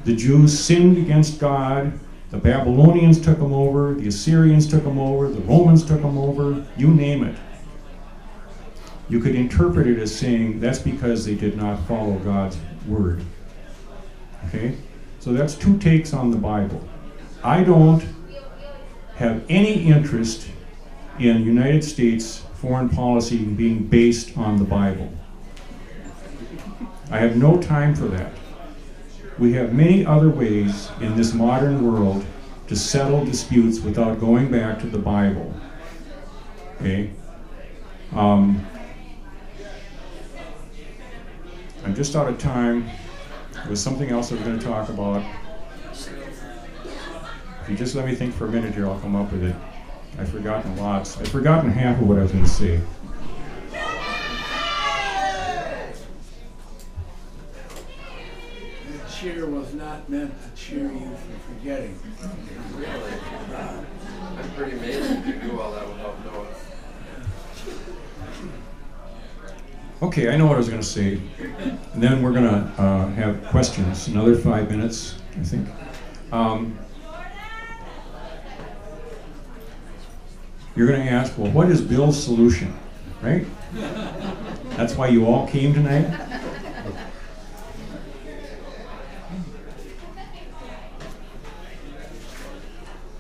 Speaker 3: The Jews sinned against God. The Babylonians took them over. The Assyrians took them over. The Romans took them over. You name it. You could interpret it as saying that's because they did not follow God's word. Okay? So that's two takes on the Bible. I don't have any interest in United States foreign policy being based on the Bible. I have no time for that. We have many other ways in this modern world to settle disputes without going back to the Bible. Okay? I'm just out of time. There was something else I was going to talk about. If you just let me think for a minute here, I'll come up with it. I've forgotten lots. I've forgotten half of what I was going to say.
Speaker 1: The cheer was not meant to cheer you for forgetting.
Speaker 4: Really? I'm pretty amazed you do all that without knowing.
Speaker 3: Okay, I know what I was going to say. And then we're going to have questions. Another 5 minutes, I think. you're going to ask, well, what is Bill's solution, right? That's why you all came tonight?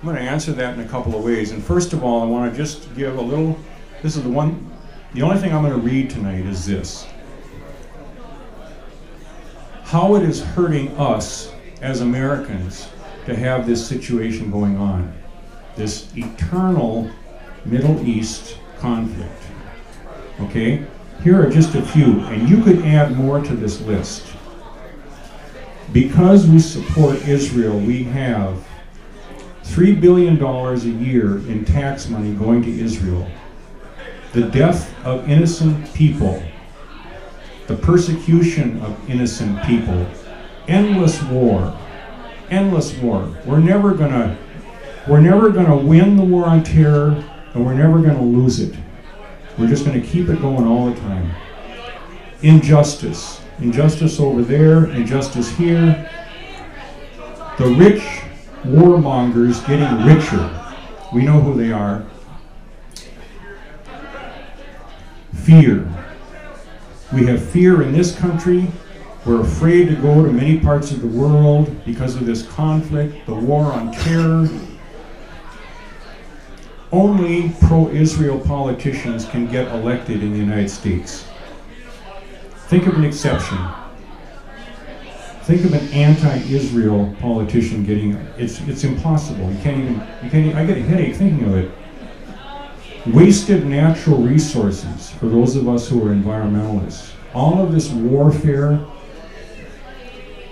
Speaker 3: I'm going to answer that in a couple of ways. And first of all, I want to just give a little, this is the only thing I'm going to read tonight is this. How it is hurting us as Americans to have this situation going on. This eternal Middle East conflict. Okay? Here are just a few, and you could add more to this list. Because we support Israel, we have $3 billion a year in tax money going to Israel. The death of innocent people, the persecution of innocent people, endless war, endless war. We're never gonna win the war on terror, and we're never gonna lose it. We're just gonna keep it going all the time. Injustice over there, injustice here. The rich warmongers getting richer. We know who they are. Fear. We have fear in this country. We're afraid to go to many parts of the world because of this conflict, the war on terror. Only pro-Israel politicians can get elected in the United States. Think of an exception. Think of an anti-Israel politician getting, it's impossible. You can't even, I get a headache thinking of it. Wasted natural resources for those of us who are environmentalists. All of this warfare,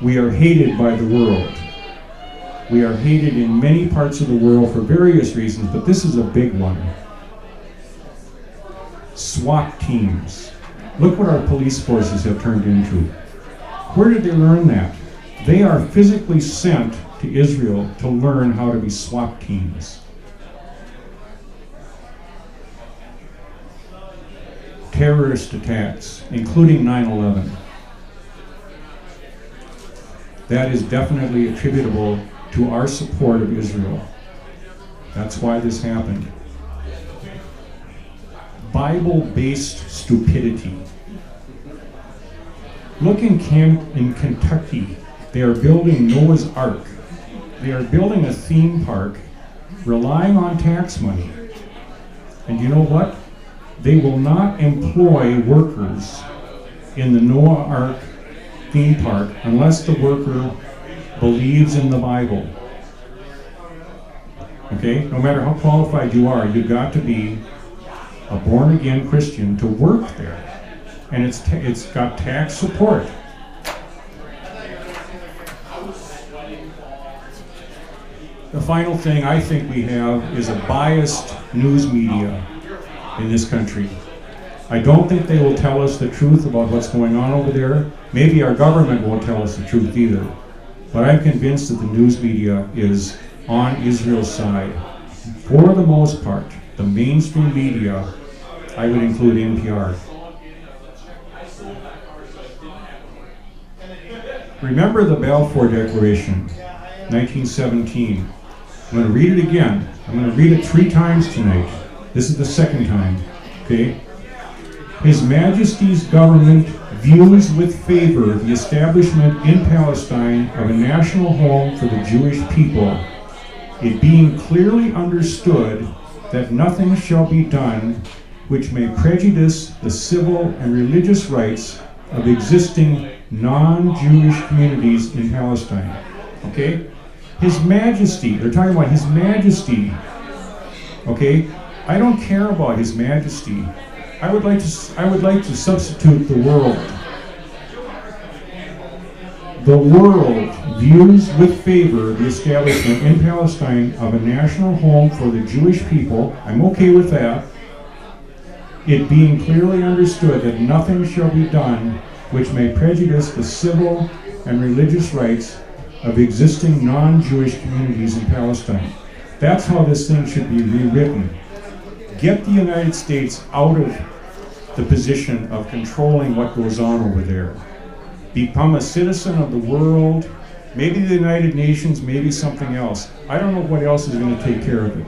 Speaker 3: we are hated by the world. We are hated in many parts of the world for various reasons, but this is a big one. SWAT teams. Look what our police forces have turned into. Where did they learn that? They are physically sent to Israel to learn how to be SWAT teams. Terrorist attacks, including 9/11. That is definitely attributable to our support of Israel. That's why this happened. Bible-based stupidity. Look in Kentucky. They are building Noah's Ark. They are building a theme park relying on tax money. And you know what? They will not employ workers in the Noah Ark theme park unless the worker believes in the Bible. Okay? No matter how qualified you are, you've got to be a born-again Christian to work there. And it's got tax support. The final thing I think we have is a biased news media in this country. I don't think they will tell us the truth about what's going on over there. Maybe our government won't tell us the truth either. But I'm convinced that the news media is on Israel's side. For the most part, the mainstream media, I would include NPR. Remember the Balfour Declaration, 1917. I'm going to read it again. I'm going to read it 3 times tonight. This is the second time, okay? His Majesty's government views with favor the establishment in Palestine of a national home for the Jewish people, it being clearly understood that nothing shall be done which may prejudice the civil and religious rights of existing non-Jewish communities in Palestine. Okay? His Majesty, they're talking about His Majesty. Okay? I don't care about His Majesty. I would like to substitute the world. The world views with favor the establishment in Palestine of a national home for the Jewish people. I'm okay with that. It being clearly understood that nothing shall be done which may prejudice the civil and religious rights of existing non-Jewish communities in Palestine. That's how this thing should be rewritten. Get the United States out of the position of controlling what goes on over there. Become a citizen of the world, maybe the United Nations, maybe something else. I don't know what else is going to take care of it.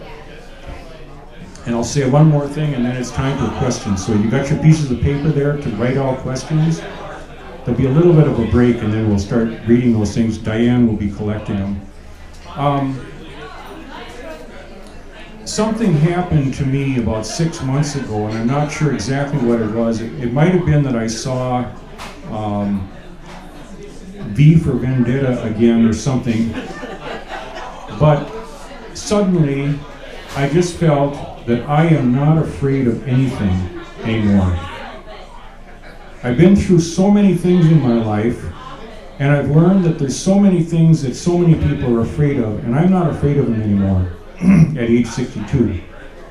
Speaker 3: And I'll say one more thing, and then it's time for questions. So you got your pieces of paper there to write all questions. There'll be a little bit of a break, and then we'll start reading those things. Diane will be collecting them. Something happened to me about 6 months ago, and I'm not sure exactly what it was. It might have been that I saw V for Vendetta again or something. But suddenly, I just felt that I am not afraid of anything anymore. I've been through so many things in my life, and I've learned that there's so many things that so many people are afraid of, and I'm not afraid of them anymore at age 62.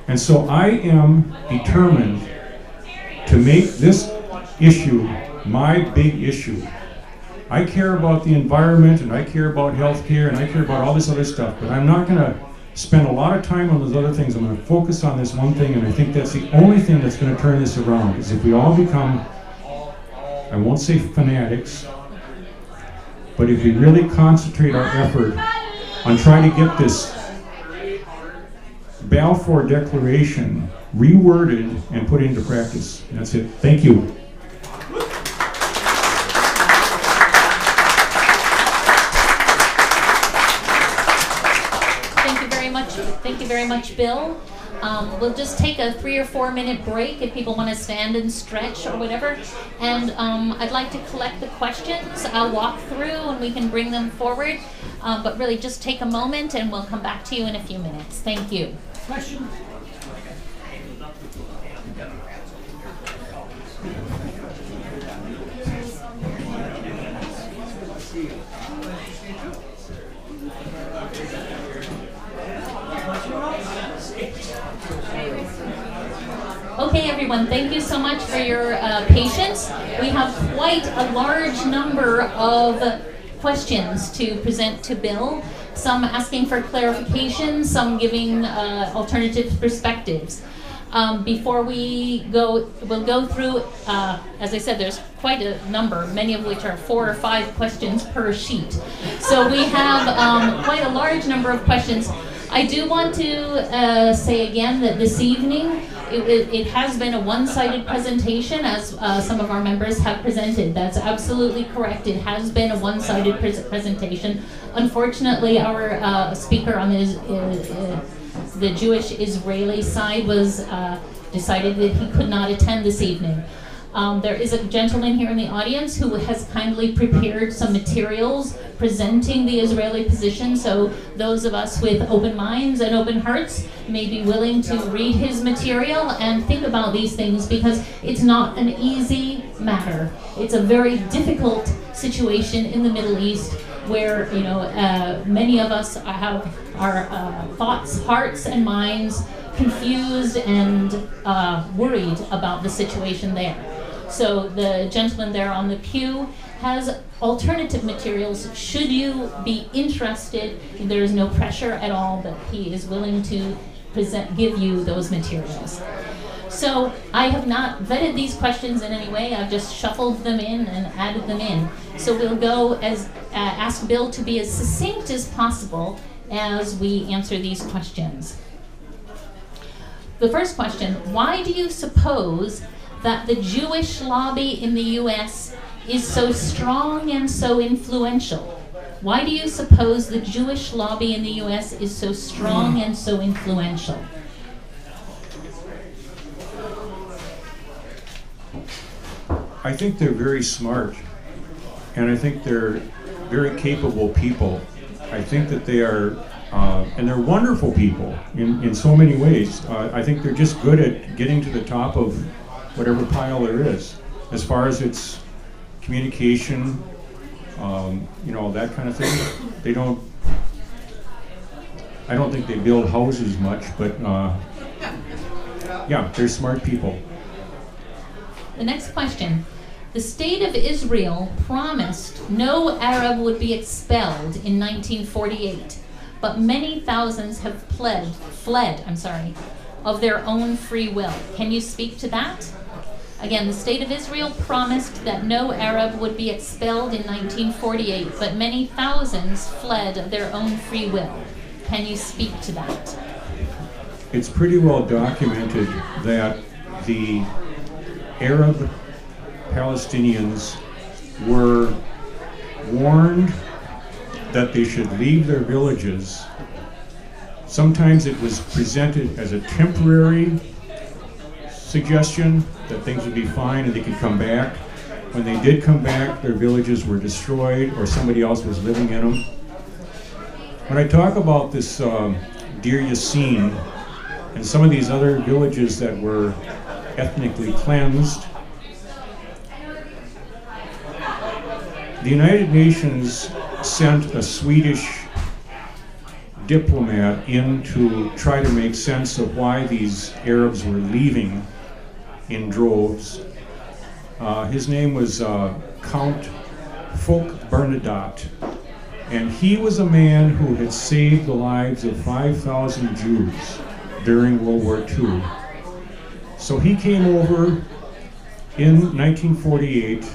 Speaker 3: And so I am determined to make this issue my big issue. I care about the environment, and I care about healthcare, and I care about all this other stuff, but I'm not going to spend a lot of time on those other things. I'm going to focus on this one thing, and I think that's the only thing that's going to turn this around, is if we all become, I won't say fanatics, but if we really concentrate our effort on trying to get this Balfour Declaration reworded and put into practice. That's it. Thank you.
Speaker 2: Thank you very much, Bill. We'll just take a 3 or 4 minute break if people want to stand and stretch or whatever. And I'd like to collect the questions. I'll walk through and we can bring them forward. But really just take a moment and we'll come back to you in a few minutes. Thank you.
Speaker 1: Question?
Speaker 2: Okay, everyone, thank you so much for your patience. We have quite a large number of questions to present to Bill, some asking for clarification, some giving alternative perspectives. Before we go, we'll go through, as I said, there's quite a number, many of which are 4 or 5 questions per sheet. So we have quite a large number of questions. I do want to say again that this evening, it has been a one-sided presentation, as some of our members have presented. That's absolutely correct. It has been a one-sided presentation. Unfortunately, our speaker on the Jewish-Israeli side was decided that he could not attend this evening. There is a gentleman here in the audience who has kindly prepared some materials presenting the Israeli position, so those of us with open minds and open hearts may be willing to read his material and think about these things, because it's not an easy matter. It's a very difficult situation in the Middle East where, you know, many of us have our thoughts, hearts, and minds confused and worried about the situation there. So the gentleman there on the pew has alternative materials. Should you be interested, there is no pressure at all, but he is willing to give you those materials. So I have not vetted these questions in any way. I've just shuffled them in and added them in. So we'll go ask Bill to be as succinct as possible as we answer these questions. The first question: why do you suppose that the Jewish lobby in the U.S. is so strong and so influential? Why do you suppose the Jewish lobby in the U.S. is so strong and so influential?
Speaker 3: I think they're very smart, and I think they're very capable people. I think that they are, and they're wonderful people in so many ways. I think they're just good at getting to the top of whatever pile there is, as far as its communication, you know, that kind of thing. They don't, I don't think they build houses much, but yeah, they're smart people.
Speaker 2: The next question: the state of Israel promised no Arab would be expelled in 1948, but many thousands have fled of their own free will. Can you speak to that? Again, the state of Israel promised that no Arab would be expelled in 1948, but many thousands fled of their own free will. Can you speak to that?
Speaker 3: it's pretty well documented that the Arab Palestinians were warned that they should leave their villages. Sometimes it was presented as a temporary suggestion that things would be fine and they could come back. When they did come back, their villages were destroyed or somebody else was living in them. When I talk about this Deir Yassin and some of these other villages that were ethnically cleansed, the United Nations sent a Swedish diplomat in to try to make sense of why these Arabs were leaving in droves. His name was Count Folk Bernadotte, and he was a man who had saved the lives of 5,000 Jews during World War II. So he came over in 1948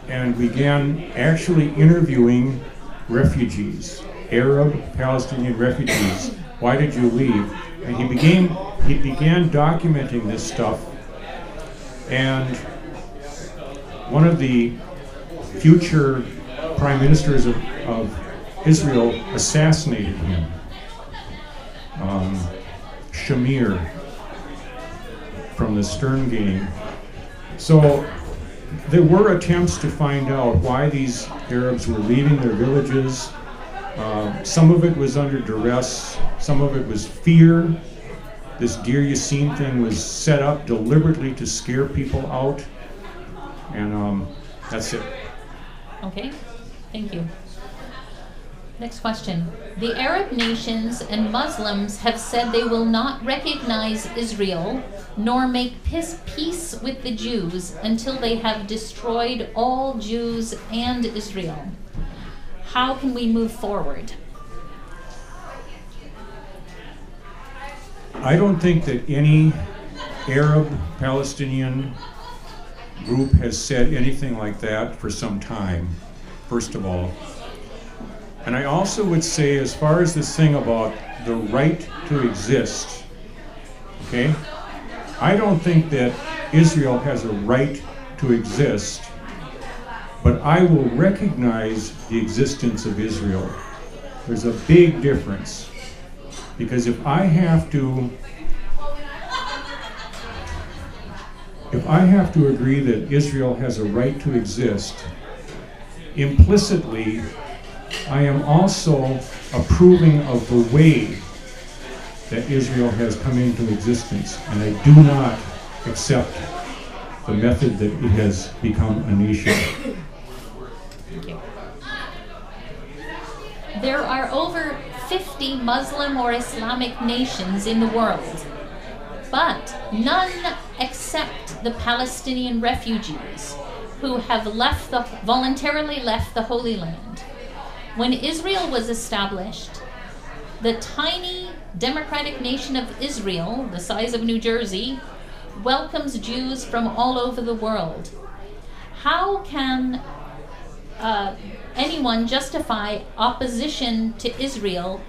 Speaker 3: and began actually interviewing refugees, Arab Palestinian refugees. Why did you leave? And he began documenting this stuff. And one of the future prime ministers of Israel assassinated him, Shamir from the Stern Gang. So there were attempts to find out why these Arabs were leaving their villages. Some of it was under duress, some of it was fear. This Deir Yassin thing was set up deliberately to scare people out. And that's it.
Speaker 2: Okay, thank you. Next question. The Arab nations and Muslims have said they will not recognize Israel nor make peace with the Jews until they have destroyed all Jews and Israel. How can we move forward?
Speaker 3: I don't think that any Arab Palestinian group has said anything like that for some time, first of all. And I also would say, as far as this thing about the right to exist, okay, I don't think that Israel has a right to exist, but I will recognize the existence of Israel. There's a big difference, because if I have to agree that Israel has a right to exist, implicitly I am also approving of the way that Israel has come into existence, and I do not accept the method that it has become a nation.
Speaker 2: Thank you. There are over 50 Muslim or Islamic nations in the world, but none except the Palestinian refugees who have voluntarily left the Holy Land. When Israel was established, the tiny democratic nation of Israel, the size of New Jersey, welcomes Jews from all over the world. How can anyone justify opposition to Israel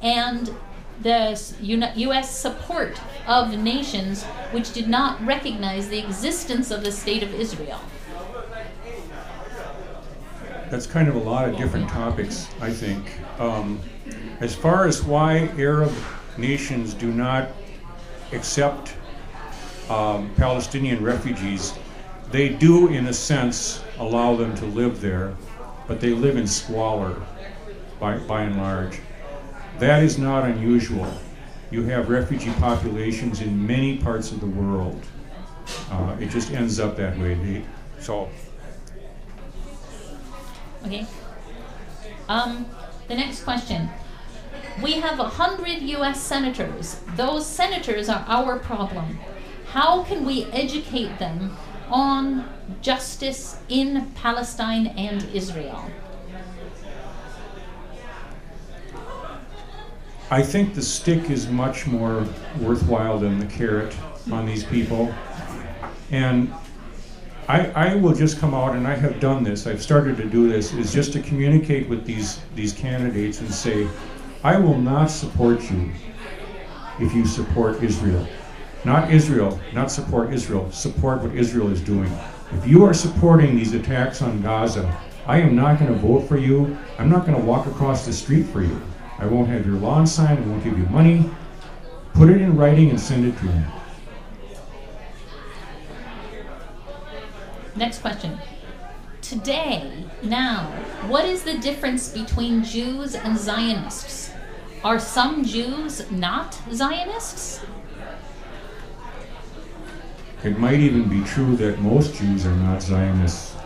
Speaker 2: and the U.S. support of nations which did not recognize the existence of the state of Israel?
Speaker 3: That's kind of a lot of different topics, I think. As far as why Arab nations do not accept Palestinian refugees, they do, in a sense, allow them to live there, but they live in squalor, by and large. That is not unusual. You have refugee populations in many parts of the world. It just ends up that way.
Speaker 2: Okay. The next question. We have 100 U.S. senators. Those senators are our problem. How can we educate them on justice in Palestine and Israel?
Speaker 3: I think the stick is much more worthwhile than the carrot on these people. And I will just come out, and I have done this, I've started to do this, is just to communicate with these candidates and say, I will not support you if you support Israel. Not Israel, not support Israel, support what Israel is doing. If you are supporting these attacks on Gaza, I am not going to vote for you. I'm not going to walk across the street for you. I won't have your lawn sign, I won't give you money. Put it in writing and send it to me.
Speaker 2: Next question. Today, now, what is the difference between Jews and Zionists? Are some Jews not Zionists?
Speaker 3: It might even be true that most Jews are not Zionists.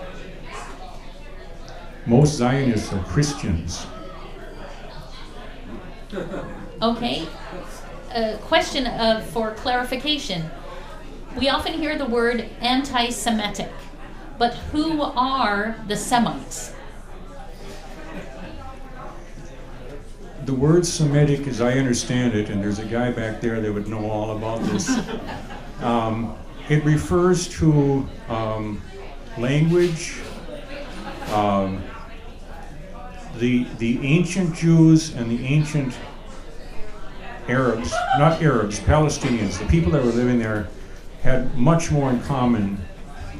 Speaker 3: Most Zionists are Christians.
Speaker 2: Okay. A question for clarification. We often hear the word anti-Semitic, but who are the Semites?
Speaker 3: The word Semitic, as I understand it, and there's a guy back there that would know all about this, it refers to language, the ancient Jews and the ancient Arabs, not Arabs, Palestinians, the people that were living there had much more in common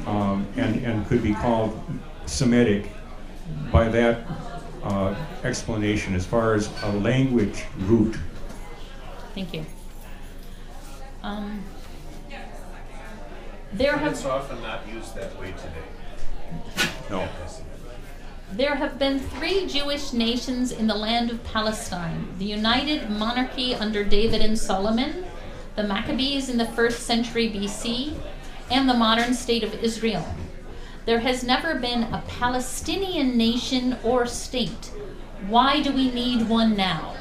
Speaker 3: and could be called Semitic by that explanation as far as a language root.
Speaker 2: Thank you.
Speaker 5: It's often not used that way today.
Speaker 3: No.
Speaker 2: There have been 3 Jewish nations in the land of Palestine: the United Monarchy under David and Solomon, the Maccabees in the 1st century BC, and the modern state of Israel. There has never been a Palestinian nation or state. Why do we need one now?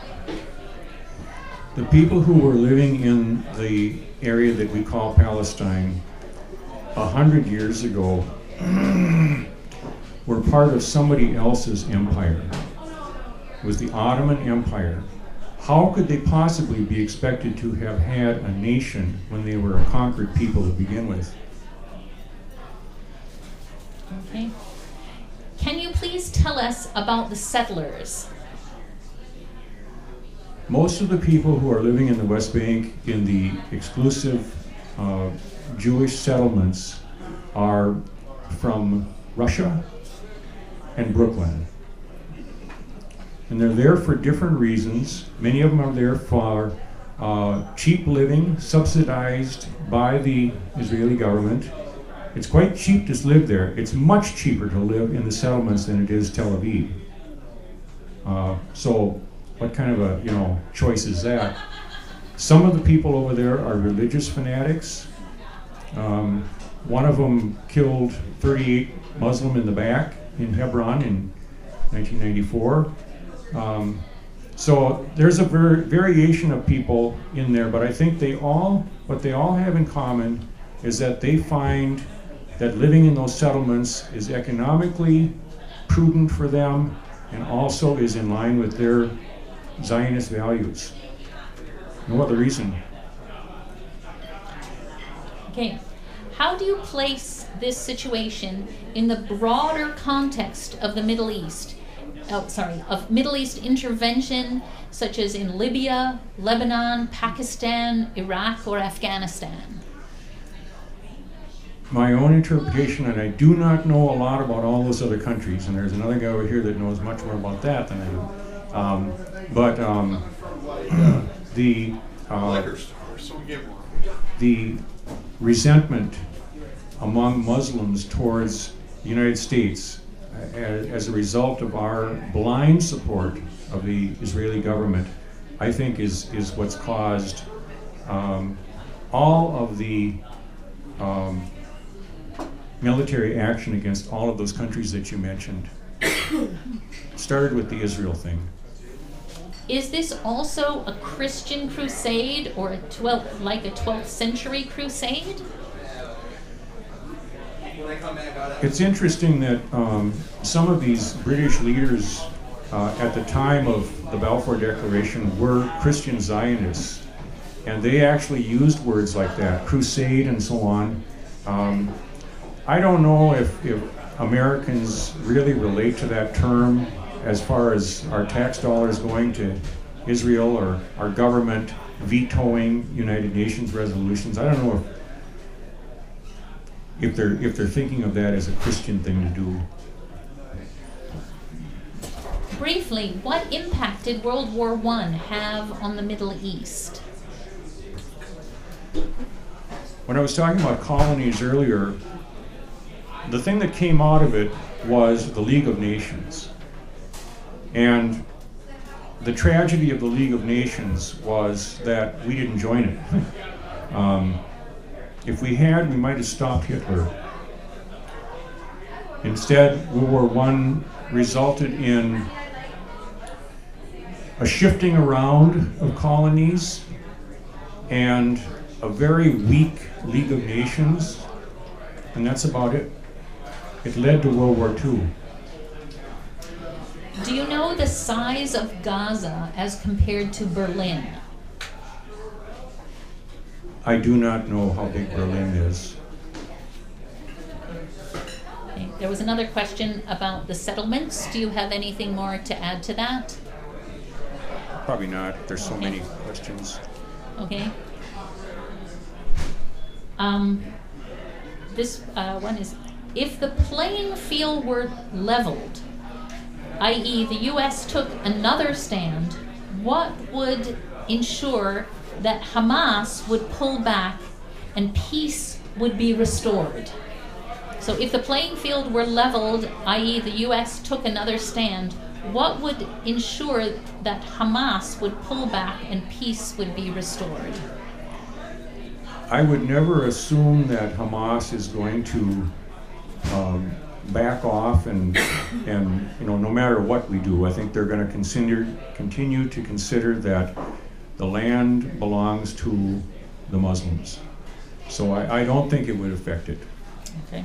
Speaker 3: The people who were living in the area that we call Palestine 100 years ago were part of somebody else's empire. It was the Ottoman Empire. How could they possibly be expected to have had a nation when they were a conquered people to begin with?
Speaker 2: Okay. Can you please tell us about the settlers?
Speaker 3: Most of the people who are living in the West Bank in the exclusive Jewish settlements are from Russia and Brooklyn. And they're there for different reasons. Many of them are there for cheap living, subsidized by the Israeli government. It's quite cheap to live there. It's much cheaper to live in the settlements than it is Tel Aviv. So what kind of a choice is that? Some of the people over there are religious fanatics. One of them killed 38 Muslim in the back in Hebron in 1994. So there's a variation of people in there, but I think what they all have in common is that they find that living in those settlements is economically prudent for them and also is in line with their Zionist values. No other reason.
Speaker 2: Okay. How do you place this situation in the broader context of the Middle East? Of Middle East intervention, such as in Libya, Lebanon, Pakistan, Iraq, or Afghanistan?
Speaker 3: My own interpretation, and I do not know a lot about all those other countries, and there's another guy over here that knows much more about that than I do. The resentment among Muslims towards the United States as a result of our blind support of the Israeli government, I think is what's caused all of the military action against all of those countries that you mentioned. Started with the Israel thing.
Speaker 2: Is this also a Christian crusade or like a 12th century crusade?
Speaker 3: It's interesting that some of these British leaders at the time of the Balfour Declaration were Christian Zionists, and they actually used words like that, crusade and so on. I don't know if Americans really relate to that term as far as our tax dollars going to Israel or our government vetoing United Nations resolutions. I don't know if they're thinking of that as a Christian thing to do.
Speaker 2: Briefly, what impact did World War I have on the Middle East?
Speaker 3: When I was talking about colonies earlier, the thing that came out of it was the League of Nations. And the tragedy of the League of Nations was that we didn't join it. If we had, we might have stopped Hitler. Instead, World War I resulted in a shifting around of colonies and a very weak League of Nations, and that's about it. It led to World War II.
Speaker 2: Do you know the size of Gaza as compared to Berlin?
Speaker 3: I do not know how big Berlin is.
Speaker 2: Okay. There was another question about the settlements. Do you have anything more to add to that?
Speaker 3: Probably not. There's so
Speaker 2: Okay.
Speaker 3: many questions.
Speaker 2: Okay. This one is, if the playing field were leveled, i.e. the U.S. took another stand, what would ensure that Hamas would pull back and peace would be restored? So if the playing field were leveled, i.e. the U.S. took another stand, what would ensure that Hamas would pull back and peace would be restored?
Speaker 3: I would never assume that Hamas is going to back off and no matter what we do. I think they're going to continue to consider that the land belongs to the Muslims. So I don't think it would affect it.
Speaker 2: Okay.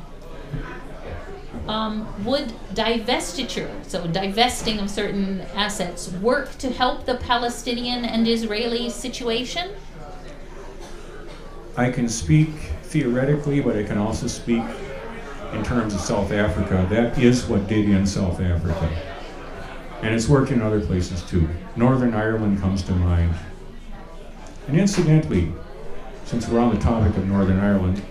Speaker 2: Would divestiture, so divesting of certain assets, work to help the Palestinian and Israeli situation?
Speaker 3: I can speak theoretically, but I can also speak in terms of South Africa. That is what did in South Africa. And it's worked in other places too. Northern Ireland comes to mind. And incidentally, since we're on the topic of Northern Ireland,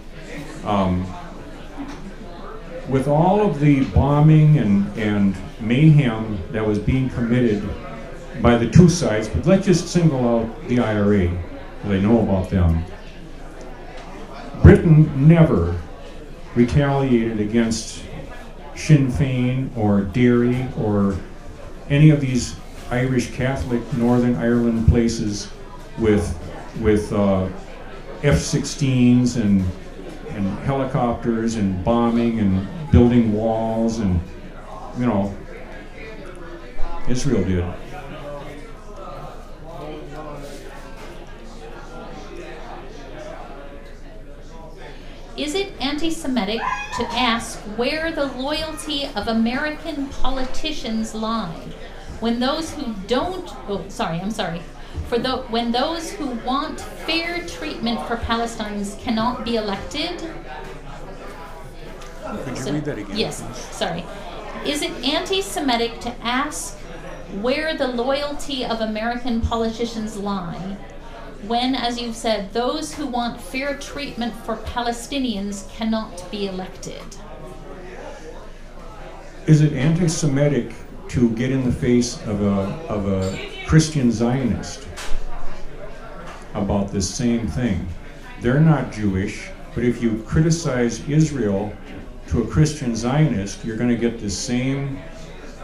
Speaker 3: with all of the bombing and mayhem that was being committed by the two sides, but let's just single out the IRA, because I know about them. Britain never retaliated against Sinn Féin or Derry or any of these Irish Catholic Northern Ireland places with F-16s and helicopters and bombing and building walls, and Israel did.
Speaker 2: Is it anti-Semitic to ask where the loyalty of American politicians lie when those who don't, when those who want fair treatment for Palestinians cannot be elected?
Speaker 3: Could you read that again?
Speaker 2: Yes,
Speaker 3: please?
Speaker 2: sorry. Is it anti-Semitic to ask where the loyalty of American politicians lie when, as you've said, those who want fair treatment for Palestinians cannot be elected?
Speaker 3: Is it anti-Semitic to get in the face of a Christian Zionist about this same thing? They're not Jewish, but if you criticize Israel to a Christian Zionist, you're going to get the same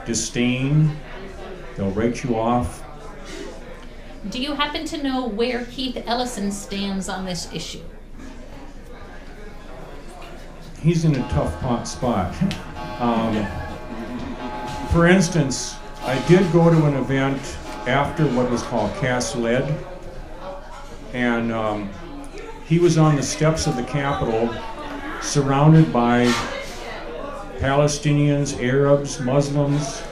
Speaker 3: disdain. They'll write you off.
Speaker 2: Do you happen to know where Keith Ellison stands on this issue?
Speaker 3: He's in a tough spot. For instance, I did go to an event after what was called Cast Lead, and he was on the steps of the Capitol surrounded by Palestinians, Arabs, Muslims,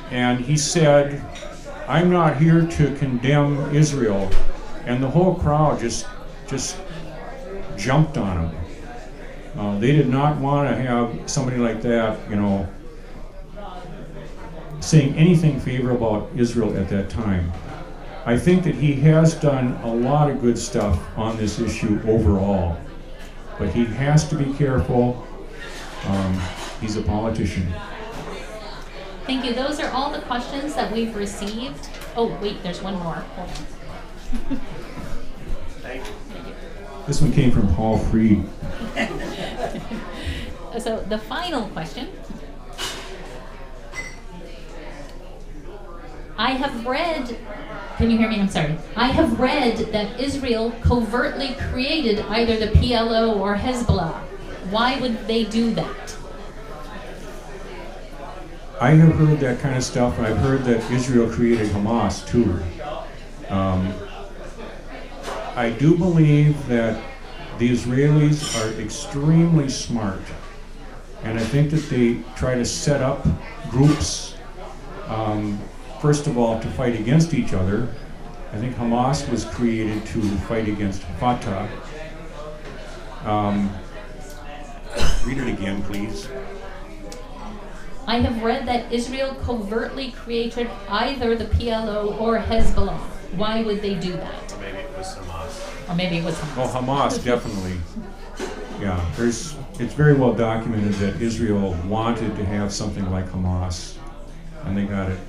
Speaker 3: and he said, "I'm not here to condemn Israel," and the whole crowd just jumped on him. They did not want to have somebody like that, saying anything favorable about Israel at that time. I think that he has done a lot of good stuff on this issue overall, but he has to be careful. He's a politician.
Speaker 2: Thank you. Those are all the questions that we've received. Oh, wait, there's one more. Hold on.
Speaker 5: Thank you.
Speaker 3: This one came from Paul Freed.
Speaker 2: So the final question. I have read, can you hear me? I'm sorry. I have read that Israel covertly created either the PLO or Hezbollah. Why would they do that?
Speaker 3: I have heard that kind of stuff, and I've heard that Israel created Hamas too. I do believe that the Israelis are extremely smart, and I think that they try to set up groups, first of all, to fight against each other. I think Hamas was created to fight against Fatah. Read it again, please.
Speaker 2: I have read that Israel covertly created either the PLO or Hezbollah. Why would they do that?
Speaker 5: Or maybe it was Hamas.
Speaker 2: Or maybe it was Hamas.
Speaker 3: Well, Hamas, definitely. Yeah, it's very well documented that Israel wanted to have something like Hamas, and they got it.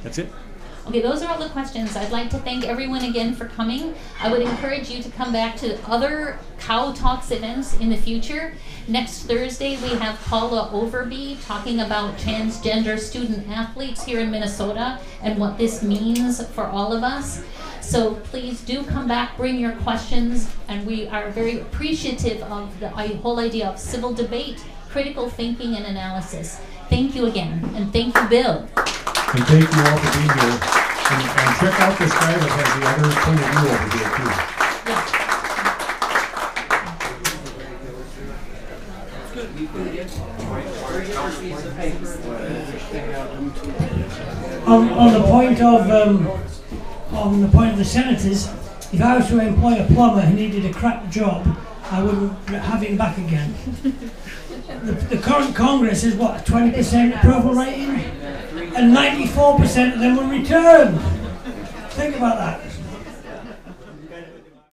Speaker 3: That's it.
Speaker 2: Okay, those are all the questions. I'd like to thank everyone again for coming. I would encourage you to come back to other CowTalks events in the future. Next Thursday, we have Paula Overby talking about transgender student athletes here in Minnesota and what this means for all of us. So please do come back, bring your questions, and we are very appreciative of the whole idea of civil debate, critical thinking, and analysis. Thank you again, and thank you, Bill.
Speaker 3: And thank you all for being here. And check out this guy that has the other point of view over here, too.
Speaker 6: On the point of the senators, if I was to employ a plumber who needed a crap job, I wouldn't have him back again. The current Congress is what, a 20% approval rating? And 94% of them were returned. Think about that.